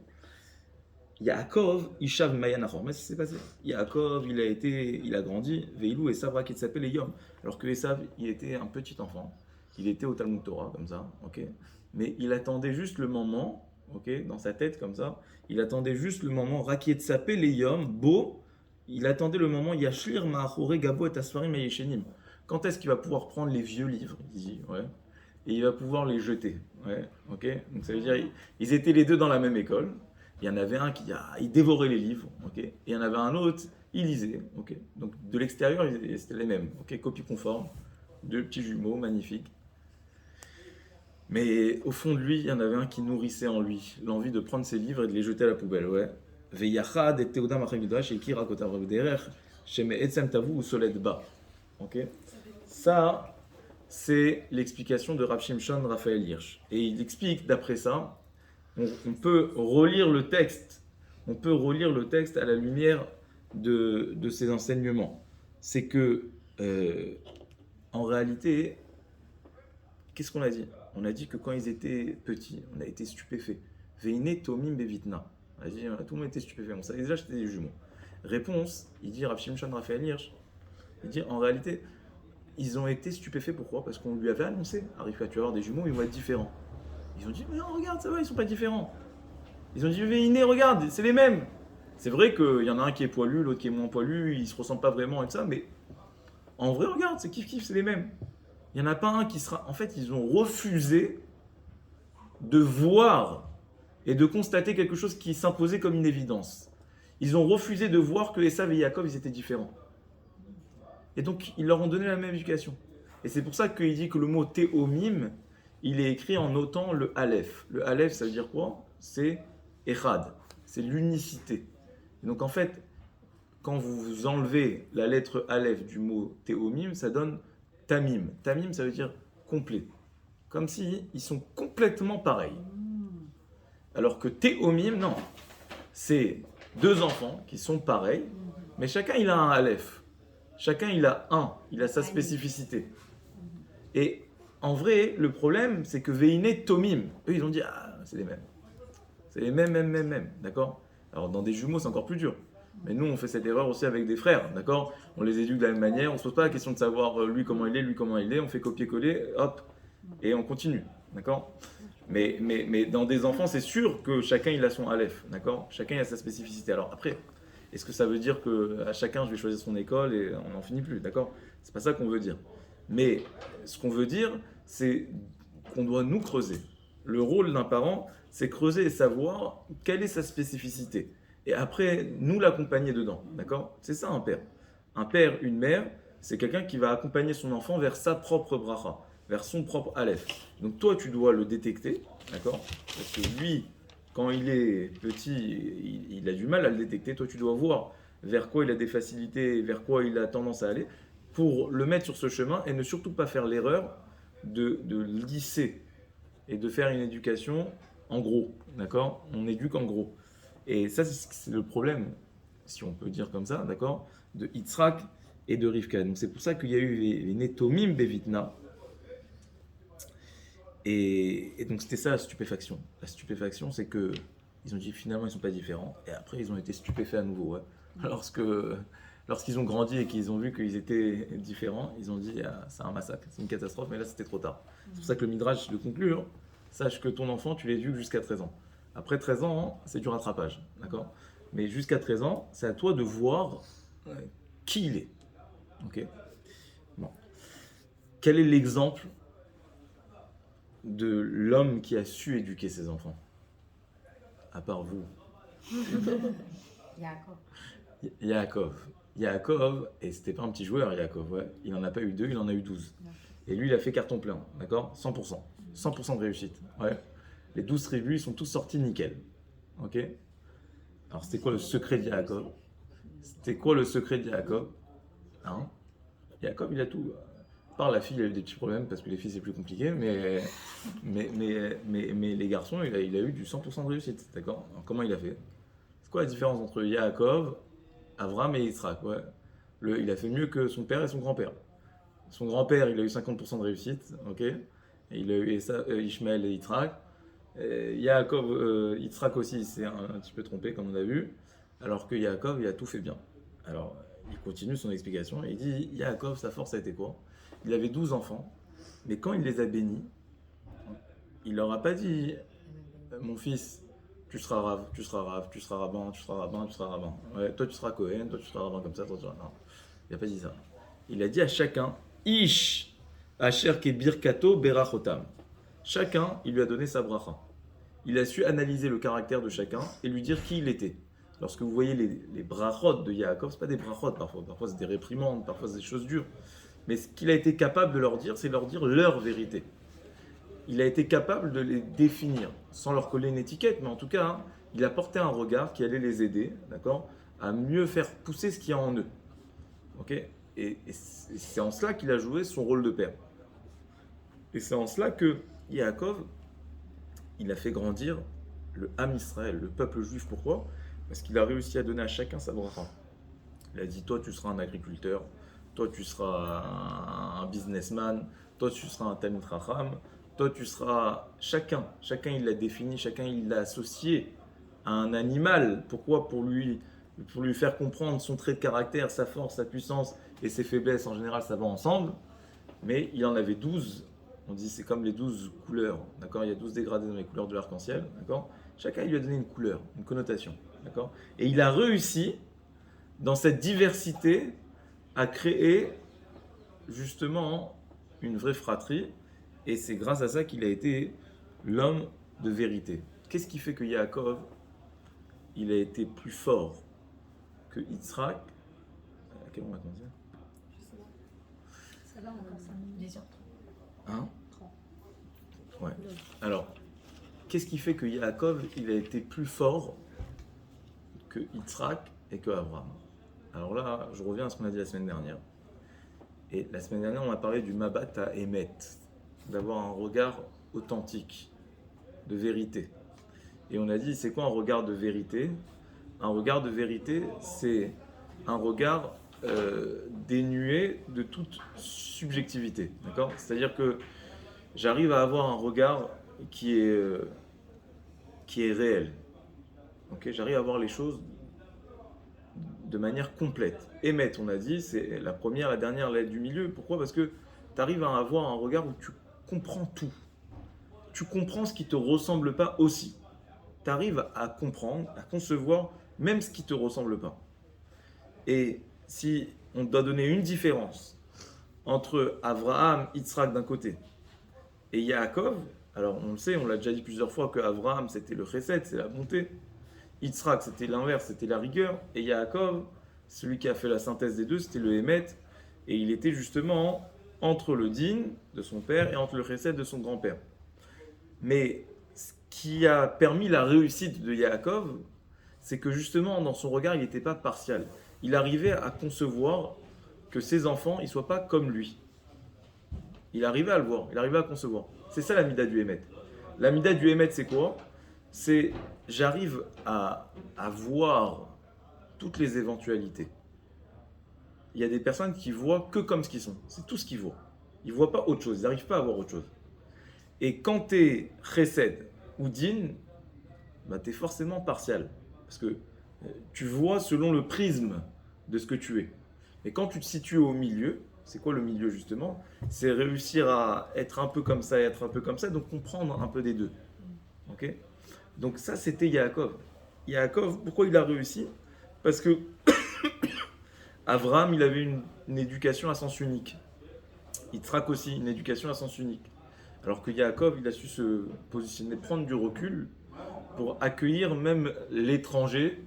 Yaakov, Ishav Mayanachor. Mais ça s'est passé. Yaakov, il a grandi, Veilou et Savra qui s'appelle Yom. Alors que Esav, il était un petit enfant. Il était au Talmud Torah, comme ça, ok. Mais il attendait juste le moment, ok, dans sa tête, comme ça. Il attendait juste le moment, Rakiet s'appelle Yom, beau. Il attendait le moment, Yashlir Ma'achore Gabo et Asfarim Ayeshenim. Quand est-ce qu'il va pouvoir prendre les vieux livres, il dit, ouais. Et il va pouvoir les jeter, ouais, ok. Donc ça veut dire, ils étaient les deux dans la même école. Il y en avait un il dévorait les livres, ok. Et il y en avait un autre, il lisait, ok. Donc de l'extérieur, c'était les mêmes, ok. Copie conforme, deux petits jumeaux, magnifiques. Mais au fond de lui, il y en avait un qui nourrissait en lui l'envie de prendre ses livres et de les jeter à la poubelle, ouais. Veyachad et Teoda Machagidwash et Kira Kotav Derer, Sheme Etzem Tavu ou Solet Ba, ok. Ça, c'est l'explication de Rav Shimshon Raphaël Hirsch. Et il explique, d'après ça, on peut relire le texte. On peut relire le texte à la lumière de ces enseignements. C'est que, en réalité, qu'est-ce qu'on a dit? On a dit que quand ils étaient petits, on a été stupéfaits. Veine tomim bevitna. On a dit, tout le monde était stupéfait. On savait déjà que c'était des jumeaux. Réponse, il dit Rav Shimshon Raphaël Hirsch. Il dit, en réalité, ils ont été stupéfaits. Pourquoi? Parce qu'on lui avait annoncé, arrive tu vas avoir des jumeaux, ils vont être différents. Ils ont dit, mais non, regarde, ça va, ils sont pas différents. Ils ont dit, mais Iné, regarde, c'est les mêmes. C'est vrai qu'il y en a un qui est poilu, l'autre qui est moins poilu, ils se ressemblent pas vraiment et tout ça, mais en vrai, regarde, c'est kiff-kiff, c'est les mêmes. Il n'y en a pas un qui sera... En fait, ils ont refusé de voir et de constater quelque chose qui s'imposait comme une évidence. Ils ont refusé de voir que Esav et Yaakov, ils étaient différents. Et donc, ils leur ont donné la même éducation. Et c'est pour ça qu'il dit que le mot théomim, il est écrit en notant le Aleph. Le Aleph, ça veut dire quoi? C'est Echad, c'est l'unicité. Et donc en fait, quand vous enlevez la lettre Aleph du mot Théomim, ça donne Tamim. Tamim, ça veut dire complet. Comme si ils sont complètement pareils. Alors que Théomim, non. C'est deux enfants qui sont pareils, mais chacun il a un Aleph. Chacun il a sa spécificité. Et en vrai, le problème, c'est que Veine Tomim, eux ils ont dit, ah, c'est les mêmes. C'est les mêmes, d'accord? Alors dans des jumeaux, c'est encore plus dur. Mais nous, on fait cette erreur aussi avec des frères, d'accord? On les éduque de la même manière, on se pose pas la question de savoir lui comment il est, lui comment il est, on fait copier-coller, hop, et on continue, d'accord? Mais dans des enfants, c'est sûr que chacun il a son Aleph, d'accord? Chacun il a sa spécificité. Alors après, est-ce que ça veut dire qu'à chacun je vais choisir son école et on n'en finit plus, d'accord? C'est pas ça qu'on veut dire. Mais ce qu'on veut dire, c'est qu'on doit nous creuser. Le rôle d'un parent, c'est creuser et savoir quelle est sa spécificité. Et après, nous l'accompagner dedans, d'accord? C'est ça un père. Un père, une mère, c'est quelqu'un qui va accompagner son enfant vers sa propre bracha, vers son propre aleph. Donc toi, tu dois le détecter, d'accord? Parce que lui, quand il est petit, il a du mal à le détecter. Toi, tu dois voir vers quoi il a des facilités, vers quoi il a tendance à aller, pour le mettre sur ce chemin et ne surtout pas faire l'erreur de lisser et de faire une éducation en gros, d'accord? On éduque en gros. Et ça, c'est le problème, si on peut dire comme ça, d'accord? De Yitzhak et de Rivka. Donc c'est pour ça qu'il y a eu les Netomim Bevitna. Et donc c'était ça la stupéfaction. La stupéfaction, c'est que ils ont dit finalement ils sont pas différents. Et après ils ont été stupéfaits à nouveau. Ouais. Lorsqu'ils ont grandi et qu'ils ont vu qu'ils étaient différents, ils ont dit ah, c'est un massacre, c'est une catastrophe. Mais là c'était trop tard. C'est pour ça que le Midrash le conclut. Hein. Sache que ton enfant tu l'éduques jusqu'à 13 ans. Après 13 ans, c'est du rattrapage, d'accord? Mais jusqu'à 13 ans, c'est à toi de voir qui il est. Ok? Bon. Quel est l'exemple de l'homme qui a su éduquer ses enfants? À part vous. Yaakov. Yaakov. Yaakov, et c'était pas un petit joueur, Yaakov, ouais. Il n'en a pas eu 2, il en a eu 12. Et lui, il a fait carton plein, d'accord? 100%. 100% de réussite. Ouais. Les 12 tribus, ils sont tous sortis nickel. Ok? Alors, c'était quoi le secret de Yaakov? C'était quoi le secret de Yaakov? Hein? Yaakov, il a tout. Par la fille, il a eu des petits problèmes parce que les filles, c'est plus compliqué, mais les garçons, il a eu du 100% de réussite, d'accord? Alors, comment il a fait? C'est quoi la différence entre Yaakov, Avram et Yitzhak? Ouais. Il a fait mieux que son père et son grand-père. Son grand-père, il a eu 50% de réussite, ok? Et il a eu Ishmaël et Yitzhak. Yaakov, Yitzhak aussi, il s'est un petit peu trompé, comme on a vu, alors que Yaakov, il a tout fait bien. Alors, il continue son explication et il dit Yaakov, sa force a été quoi? Il avait 12 enfants, mais quand il les a bénis, il leur a pas dit mon fils, tu seras rave, tu seras rave, tu seras rabbin, tu seras rabbin, tu seras rabbin. Ouais, toi tu seras Cohen, toi tu seras rabbin comme ça, toi tu seras. Non, il n'a pas dit ça. Il a dit à chacun Ish, Asher Kebirkato Berachotam. Chacun, il lui a donné sa bracha. Il a su analyser le caractère de chacun et lui dire qui il était. Lorsque vous voyez les brachot de Yaakov, ce pas des brachot parfois. Parfois c'est des réprimandes, parfois c'est des choses dures. Mais ce qu'il a été capable de leur dire, c'est leur dire leur vérité. Il a été capable de les définir, sans leur coller une étiquette, mais en tout cas, hein, il a porté un regard qui allait les aider, d'accord, à mieux faire pousser ce qu'il y a en eux. Ok? Et c'est en cela qu'il a joué son rôle de père. Et c'est en cela que Yaakov, il a fait grandir le Ham Israël, le peuple juif. Pourquoi? Parce qu'il a réussi à donner à chacun sa bracha. Il a dit, toi tu seras un agriculteur, toi tu seras un businessman, toi tu seras un Talmid Chacham, toi tu seras... Chacun il l'a défini, chacun il l'a associé à un animal. Pourquoi? Pour lui faire comprendre son trait de caractère, sa force, sa puissance et ses faiblesses. En général, ça va ensemble. Mais il en avait 12. On dit c'est comme les 12 couleurs. D'accord? Il y a 12 dégradés dans les couleurs de l'arc-en-ciel. D'accord? Chacun il lui a donné une couleur, une connotation. D'accord? Et il a réussi, dans cette diversité, à créer justement une vraie fratrie. Et c'est grâce à ça qu'il a été l'homme de vérité. Qu'est-ce qui fait que Yaakov, il a été plus fort que Yitzhak? À quel moment va-t-on dire? Ça va encore 5 minutes. Hein? Ouais. Alors, qu'est-ce qui fait que Yaakov, il a été plus fort que Yitzhak et que Abraham? Alors là, je reviens à ce qu'on a dit la semaine dernière. Et la semaine dernière, on a parlé du Mabat à Emet, d'avoir un regard authentique, de vérité. Et on a dit, c'est quoi un regard de vérité? Un regard de vérité, c'est un regard dénué de toute subjectivité. D'accord? C'est-à-dire que j'arrive à avoir un regard qui est réel. Okay? J'arrive à voir les choses de manière complète. Émettre, on a dit, c'est la première, la dernière, l'aide du milieu. Pourquoi? Parce que tu arrives à avoir un regard où tu comprends tout. Tu comprends ce qui ne te ressemble pas aussi. Tu arrives à comprendre, à concevoir même ce qui ne te ressemble pas. Et si on doit donner une différence entre Abraham, Yitzhak d'un côté et Yaakov, alors on le sait, on l'a déjà dit plusieurs fois que Abraham c'était le chesed, c'est la bonté. Yitzhak c'était l'inverse, c'était la rigueur. Et Yaakov, celui qui a fait la synthèse des deux, c'était le Hémet. Et il était justement entre le din de son père et entre le chesed de son grand-père. Mais ce qui a permis la réussite de Yaakov, c'est que justement dans son regard, il n'était pas partial. Il arrivait à concevoir que ses enfants ne soient pas comme lui. Il arrivait à le voir, il arrivait à concevoir. C'est ça la mida du Hémet. La mida du Hémet, c'est quoi? C'est j'arrive à voir toutes les éventualités. Il y a des personnes qui voient que comme ce qu'ils sont. C'est tout ce qu'ils voient. Ils ne voient pas autre chose, ils n'arrivent pas à voir autre chose. Et quand tu es chesed ou din, bah, tu es forcément partial. Parce que tu vois selon le prisme de ce que tu es. Et quand tu te situes au milieu, c'est quoi le milieu justement? C'est réussir à être un peu comme ça et être un peu comme ça, donc comprendre un peu des deux. Ok? Donc ça, c'était Yaakov. Yaakov, pourquoi il a réussi? Parce que Abraham, il avait une éducation à sens unique. Yitzhak aussi, une éducation à sens unique. Alors que Yaakov, il a su se positionner, prendre du recul pour accueillir même l'étranger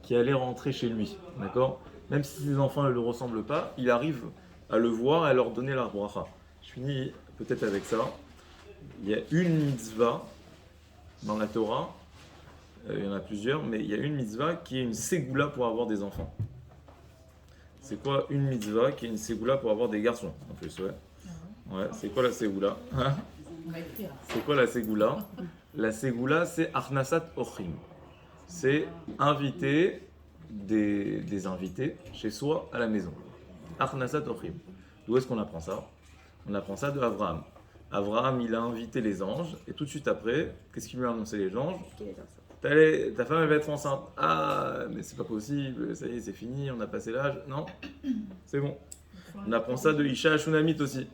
qui allait rentrer chez lui. D'accord? Même si ses enfants ne le ressemblent pas, il arrive à le voir et à leur donner la bracha. Je finis peut-être avec ça. Il y a une mitzvah dans la Torah, il y en a plusieurs, mais il y a une mitzvah qui est une ségoula pour avoir des enfants. C'est quoi une mitzvah qui est une ségoula pour avoir des garçons en plus, ouais. Ouais, c'est quoi la ségoula? C'est quoi la ségoula? La ségoula, c'est Arnasat Ochim. C'est inviter des invités chez soi à la maison. Arnasat Ochim. D'où est-ce qu'on apprend ça? On apprend ça de Abraham. Abraham, il a invité les anges, et tout de suite après, qu'est-ce qu'il lui a annoncé les anges? Ta femme, elle va être enceinte. Ah, mais c'est pas possible, ça y est, c'est fini, on a passé l'âge. Non, c'est bon. On apprend ça de Isha Shunamit aussi.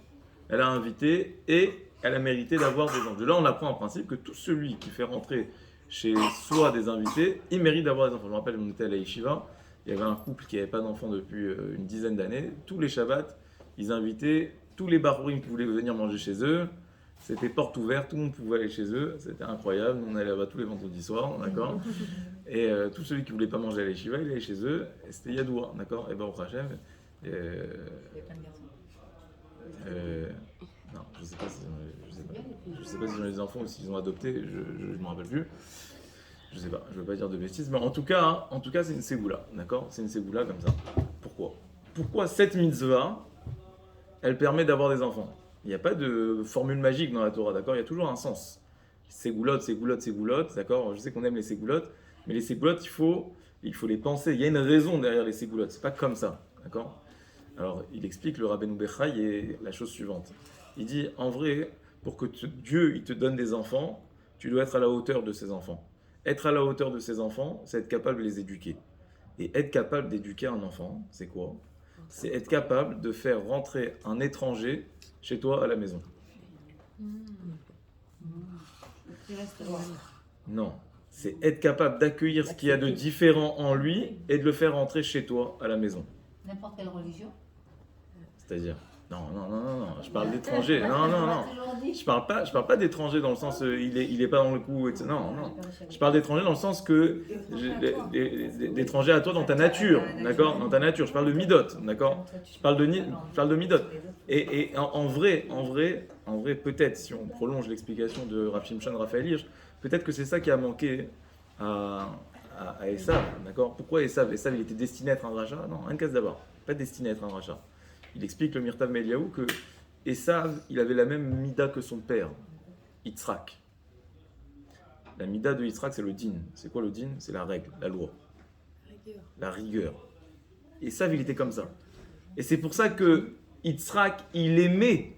Elle a invité et elle a mérité d'avoir des anges. De là, on apprend en principe que tout celui qui fait rentrer chez soi des invités, il mérite d'avoir des enfants. Je me rappelle, on était à la Yeshiva, il y avait un couple qui n'avait pas d'enfants depuis une dizaine d'années. Tous les Shabbats, ils invitaient tous les barourim qui voulaient venir manger chez eux. C'était porte ouverte, tout le monde pouvait aller chez eux. C'était incroyable. Nous, on allait là-bas tous les vendredis soirs, d'accord? Et tout celui qui ne voulait pas manger à la Yeshiva, il allait chez eux. Et c'était Yadoua, d'accord? Et Baruch Hashem. Il y a plein de garçons. Non, je sais pas s'ils ont les enfants ou s'ils ont adopté, je ne me rappelle plus. Je sais pas, je veux pas dire de bêtises, mais en tout cas, c'est une ségoula, d'accord? C'est une ségoula comme ça. Pourquoi cette mitzvah, elle permet d'avoir des enfants? Il n'y a pas de formule magique dans la Torah, d'accord? Il y a toujours un sens. Ségoulotte, d'accord? Je sais qu'on aime les ségoulottes, mais les ségoulottes, il faut les penser. Il y a une raison derrière les ségoulottes, c'est pas comme ça, d'accord? Alors, il explique, le Rabbeinu Bechai, est la chose suivante. Il dit, en vrai, pour que Dieu il te donne des enfants, tu dois être à la hauteur de ces enfants. Être à la hauteur de ces enfants, c'est être capable de les éduquer. Et être capable d'éduquer un enfant, c'est quoi? C'est être capable de faire rentrer un étranger chez toi à la maison. Non, c'est être capable d'accueillir ce qu'il y a de différent en lui et de le faire rentrer chez toi à la maison. N'importe quelle religion? C'est-à-dire? Non, je parle d'étranger. Non. Je parle pas d'étranger dans le sens il est pas dans le coup. Non. Je parle d'étranger dans le sens que d'étranger à toi dans ta nature, d'accord? Dans ta nature. Je parle de midot, d'accord? Je parle de midot. Et en vrai, en vrai, peut-être, si on prolonge l'explication de Rav Shimshon Raphaël Hirsch, peut-être que c'est ça qui a manqué à Esav, d'accord? Pourquoi Esav, il était destiné à être un rachat? Non, un casse d'abord, pas destiné à être un rachat. Il explique le Mirtav Meliaou que Esav, il avait la même mida que son père, Yitzhak. La mida de Yitzhak, c'est le din. C'est quoi le din? C'est la règle, la loi, la rigueur. Esav, il était comme ça. Et c'est pour ça que Yitzhak, il aimait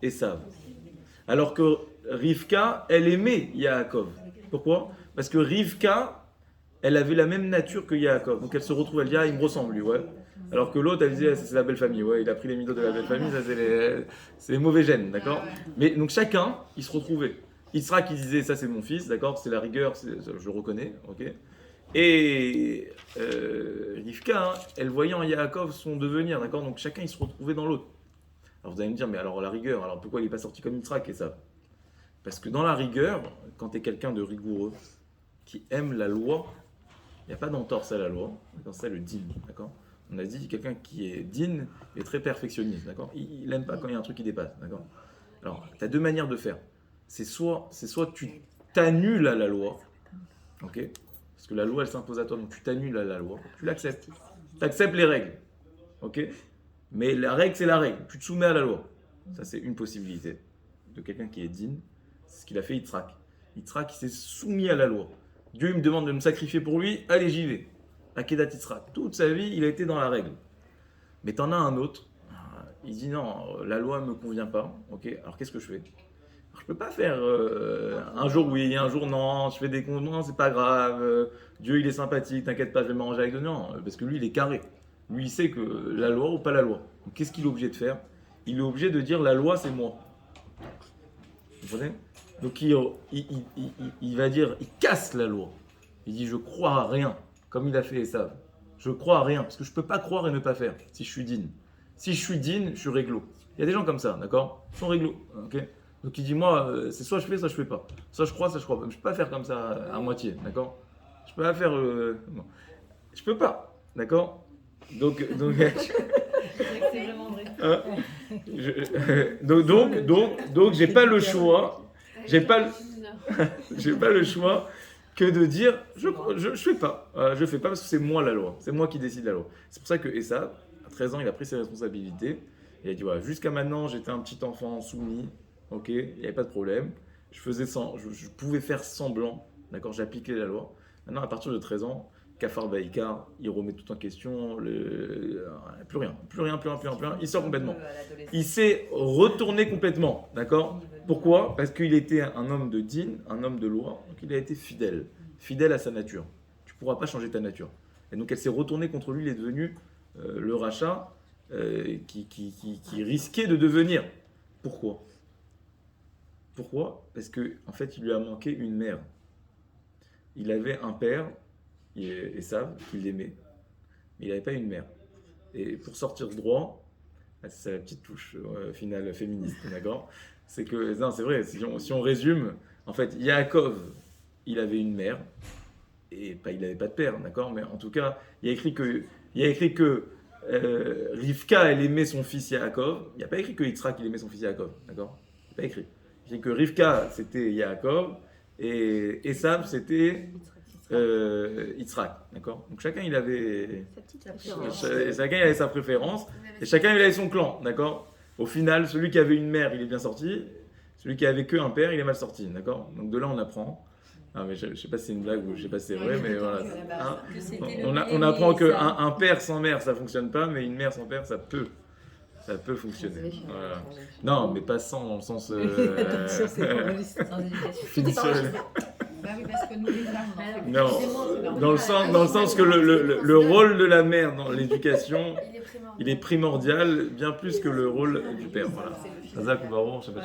Esav. Alors que Rivka, elle aimait Yaakov. Pourquoi? Parce que Rivka, elle avait la même nature que Yaakov. Donc elle se retrouve, elle dit, ah, il me ressemble, lui, ouais. Alors que l'autre, elle disait, c'est la belle famille, ouais, il a pris les midos de la belle famille, ça c'est les mauvais gènes, d'accord? Mais donc chacun, il se retrouvait. Yitzhak, il disait, ça c'est mon fils, d'accord? C'est la rigueur, je reconnais, ok? Et Rivka, hein, elle voyait en Yaakov son devenir, d'accord? Donc chacun, il se retrouvait dans l'autre. Alors vous allez me dire, mais alors la rigueur, alors pourquoi il n'est pas sorti comme Yitzhak et ça? Parce que dans la rigueur, quand tu es quelqu'un de rigoureux, qui aime la loi, il n'y a pas d'entorse à la loi, d'accord? C'est le din, d'accord? On a dit quelqu'un qui est din est très perfectionniste, d'accord? Il n'aime pas quand il y a un truc qui dépasse, d'accord? Alors, tu as deux manières de faire. C'est soit tu t'annules à la loi, ok? Parce que la loi, elle s'impose à toi, donc tu t'annules à la loi, tu l'acceptes. Tu acceptes les règles, ok? Mais la règle, c'est la règle. Tu te soumets à la loi. Ça, c'est une possibilité de quelqu'un qui est digne. C'est ce qu'il a fait Yitzhak. Yitzhak, il s'est soumis à la loi. Dieu, il me demande de me sacrifier pour lui. Allez, j'y vais. Akedat Yitzhak. Toute sa vie, il a été dans la règle. Mais t'en as un autre. Il dit non, la loi ne me convient pas. Ok, alors qu'est-ce que je fais? Alors, je peux pas faire un jour oui, un jour non. Je fais des comptes. Non, c'est pas grave. Dieu, il est sympathique. T'inquiète pas, je vais m'arranger avec Dieu. Non, parce que lui, il est carré. Lui, il sait que la loi ou pas la loi. Donc, qu'est-ce qu'il est obligé de faire? Il est obligé de dire la loi, c'est moi. Vous comprenez? Donc, il va dire, il casse la loi. Il dit, je crois à rien, comme il a fait Esav. Je crois à rien, parce que je ne peux pas croire et ne pas faire, si je suis digne. Si je suis digne, je suis réglo. Il y a des gens comme ça, d'accord? Ils sont réglo. Okay, donc, il dit, moi, c'est soit je fais, soit je ne fais pas. Soit je crois, soit je crois pas. Je ne peux pas faire comme ça à moitié, d'accord? Je ne peux pas faire... non. Je ne peux pas, d'accord? Donc c'est vraiment vrai. Donc, j'ai pas le choix. J'ai pas le choix que de dire je fais pas. Je fais pas parce que c'est moi la loi. C'est moi qui décide la loi. C'est pour ça que Esav, à 13 ans, il a pris ses responsabilités. Et il a dit voilà, jusqu'à maintenant, j'étais un petit enfant soumis. Ok, il n'y avait pas de problème. Je pouvais faire semblant. D'accord, j'appliquais la loi. Maintenant, à partir de 13 ans, Kafar Baïkar, il remet tout en question, plus rien. Il sort complètement. Il s'est retourné complètement, d'accord? Pourquoi? Parce qu'il était un homme de din, un homme de loi, donc il a été fidèle à sa nature. Tu ne pourras pas changer ta nature. Et donc elle s'est retournée contre lui, il est devenu le rachat qui risquait de devenir. Pourquoi? Parce qu'en fait, il lui a manqué une mère. Il avait un père, Esav, qu'il aimait, mais il n'avait pas une mère. Et pour sortir droit, c'est la petite touche finale féministe, d'accord? C'est que, non, c'est vrai, si on résume, en fait, Yaakov, il avait une mère, et il n'avait pas de père, d'accord? Mais en tout cas, il y a écrit que Rivka, elle aimait son fils Yaakov. Il n'y a pas écrit que Yitzhak, il aimait son fils Yaakov, d'accord? Il n'y a pas écrit. Il y a écrit que Rivka, c'était Yaakov, et Esav, c'était Yitzhak, d'accord? Donc chacun il avait sa préférence et chacun il avait son clan, d'accord? Au final, celui qui avait une mère, il est bien sorti. Celui qui avait qu'un père, il est mal sorti, d'accord? Donc de là on apprend. Ah, mais je ne sais pas si c'est une blague ou je ne sais pas si c'est vrai, mais voilà. On apprend qu'un père sans mère ça fonctionne pas, mais une mère sans père ça peut fonctionner. Voilà. Non, mais pas sans dans le sens. Bah oui, parce que nous les femmes, non, dans le sens que le rôle de la mère dans l'éducation, il est primordial, bien plus que le rôle du père. Voilà. Razak ou Baron, je sais pas.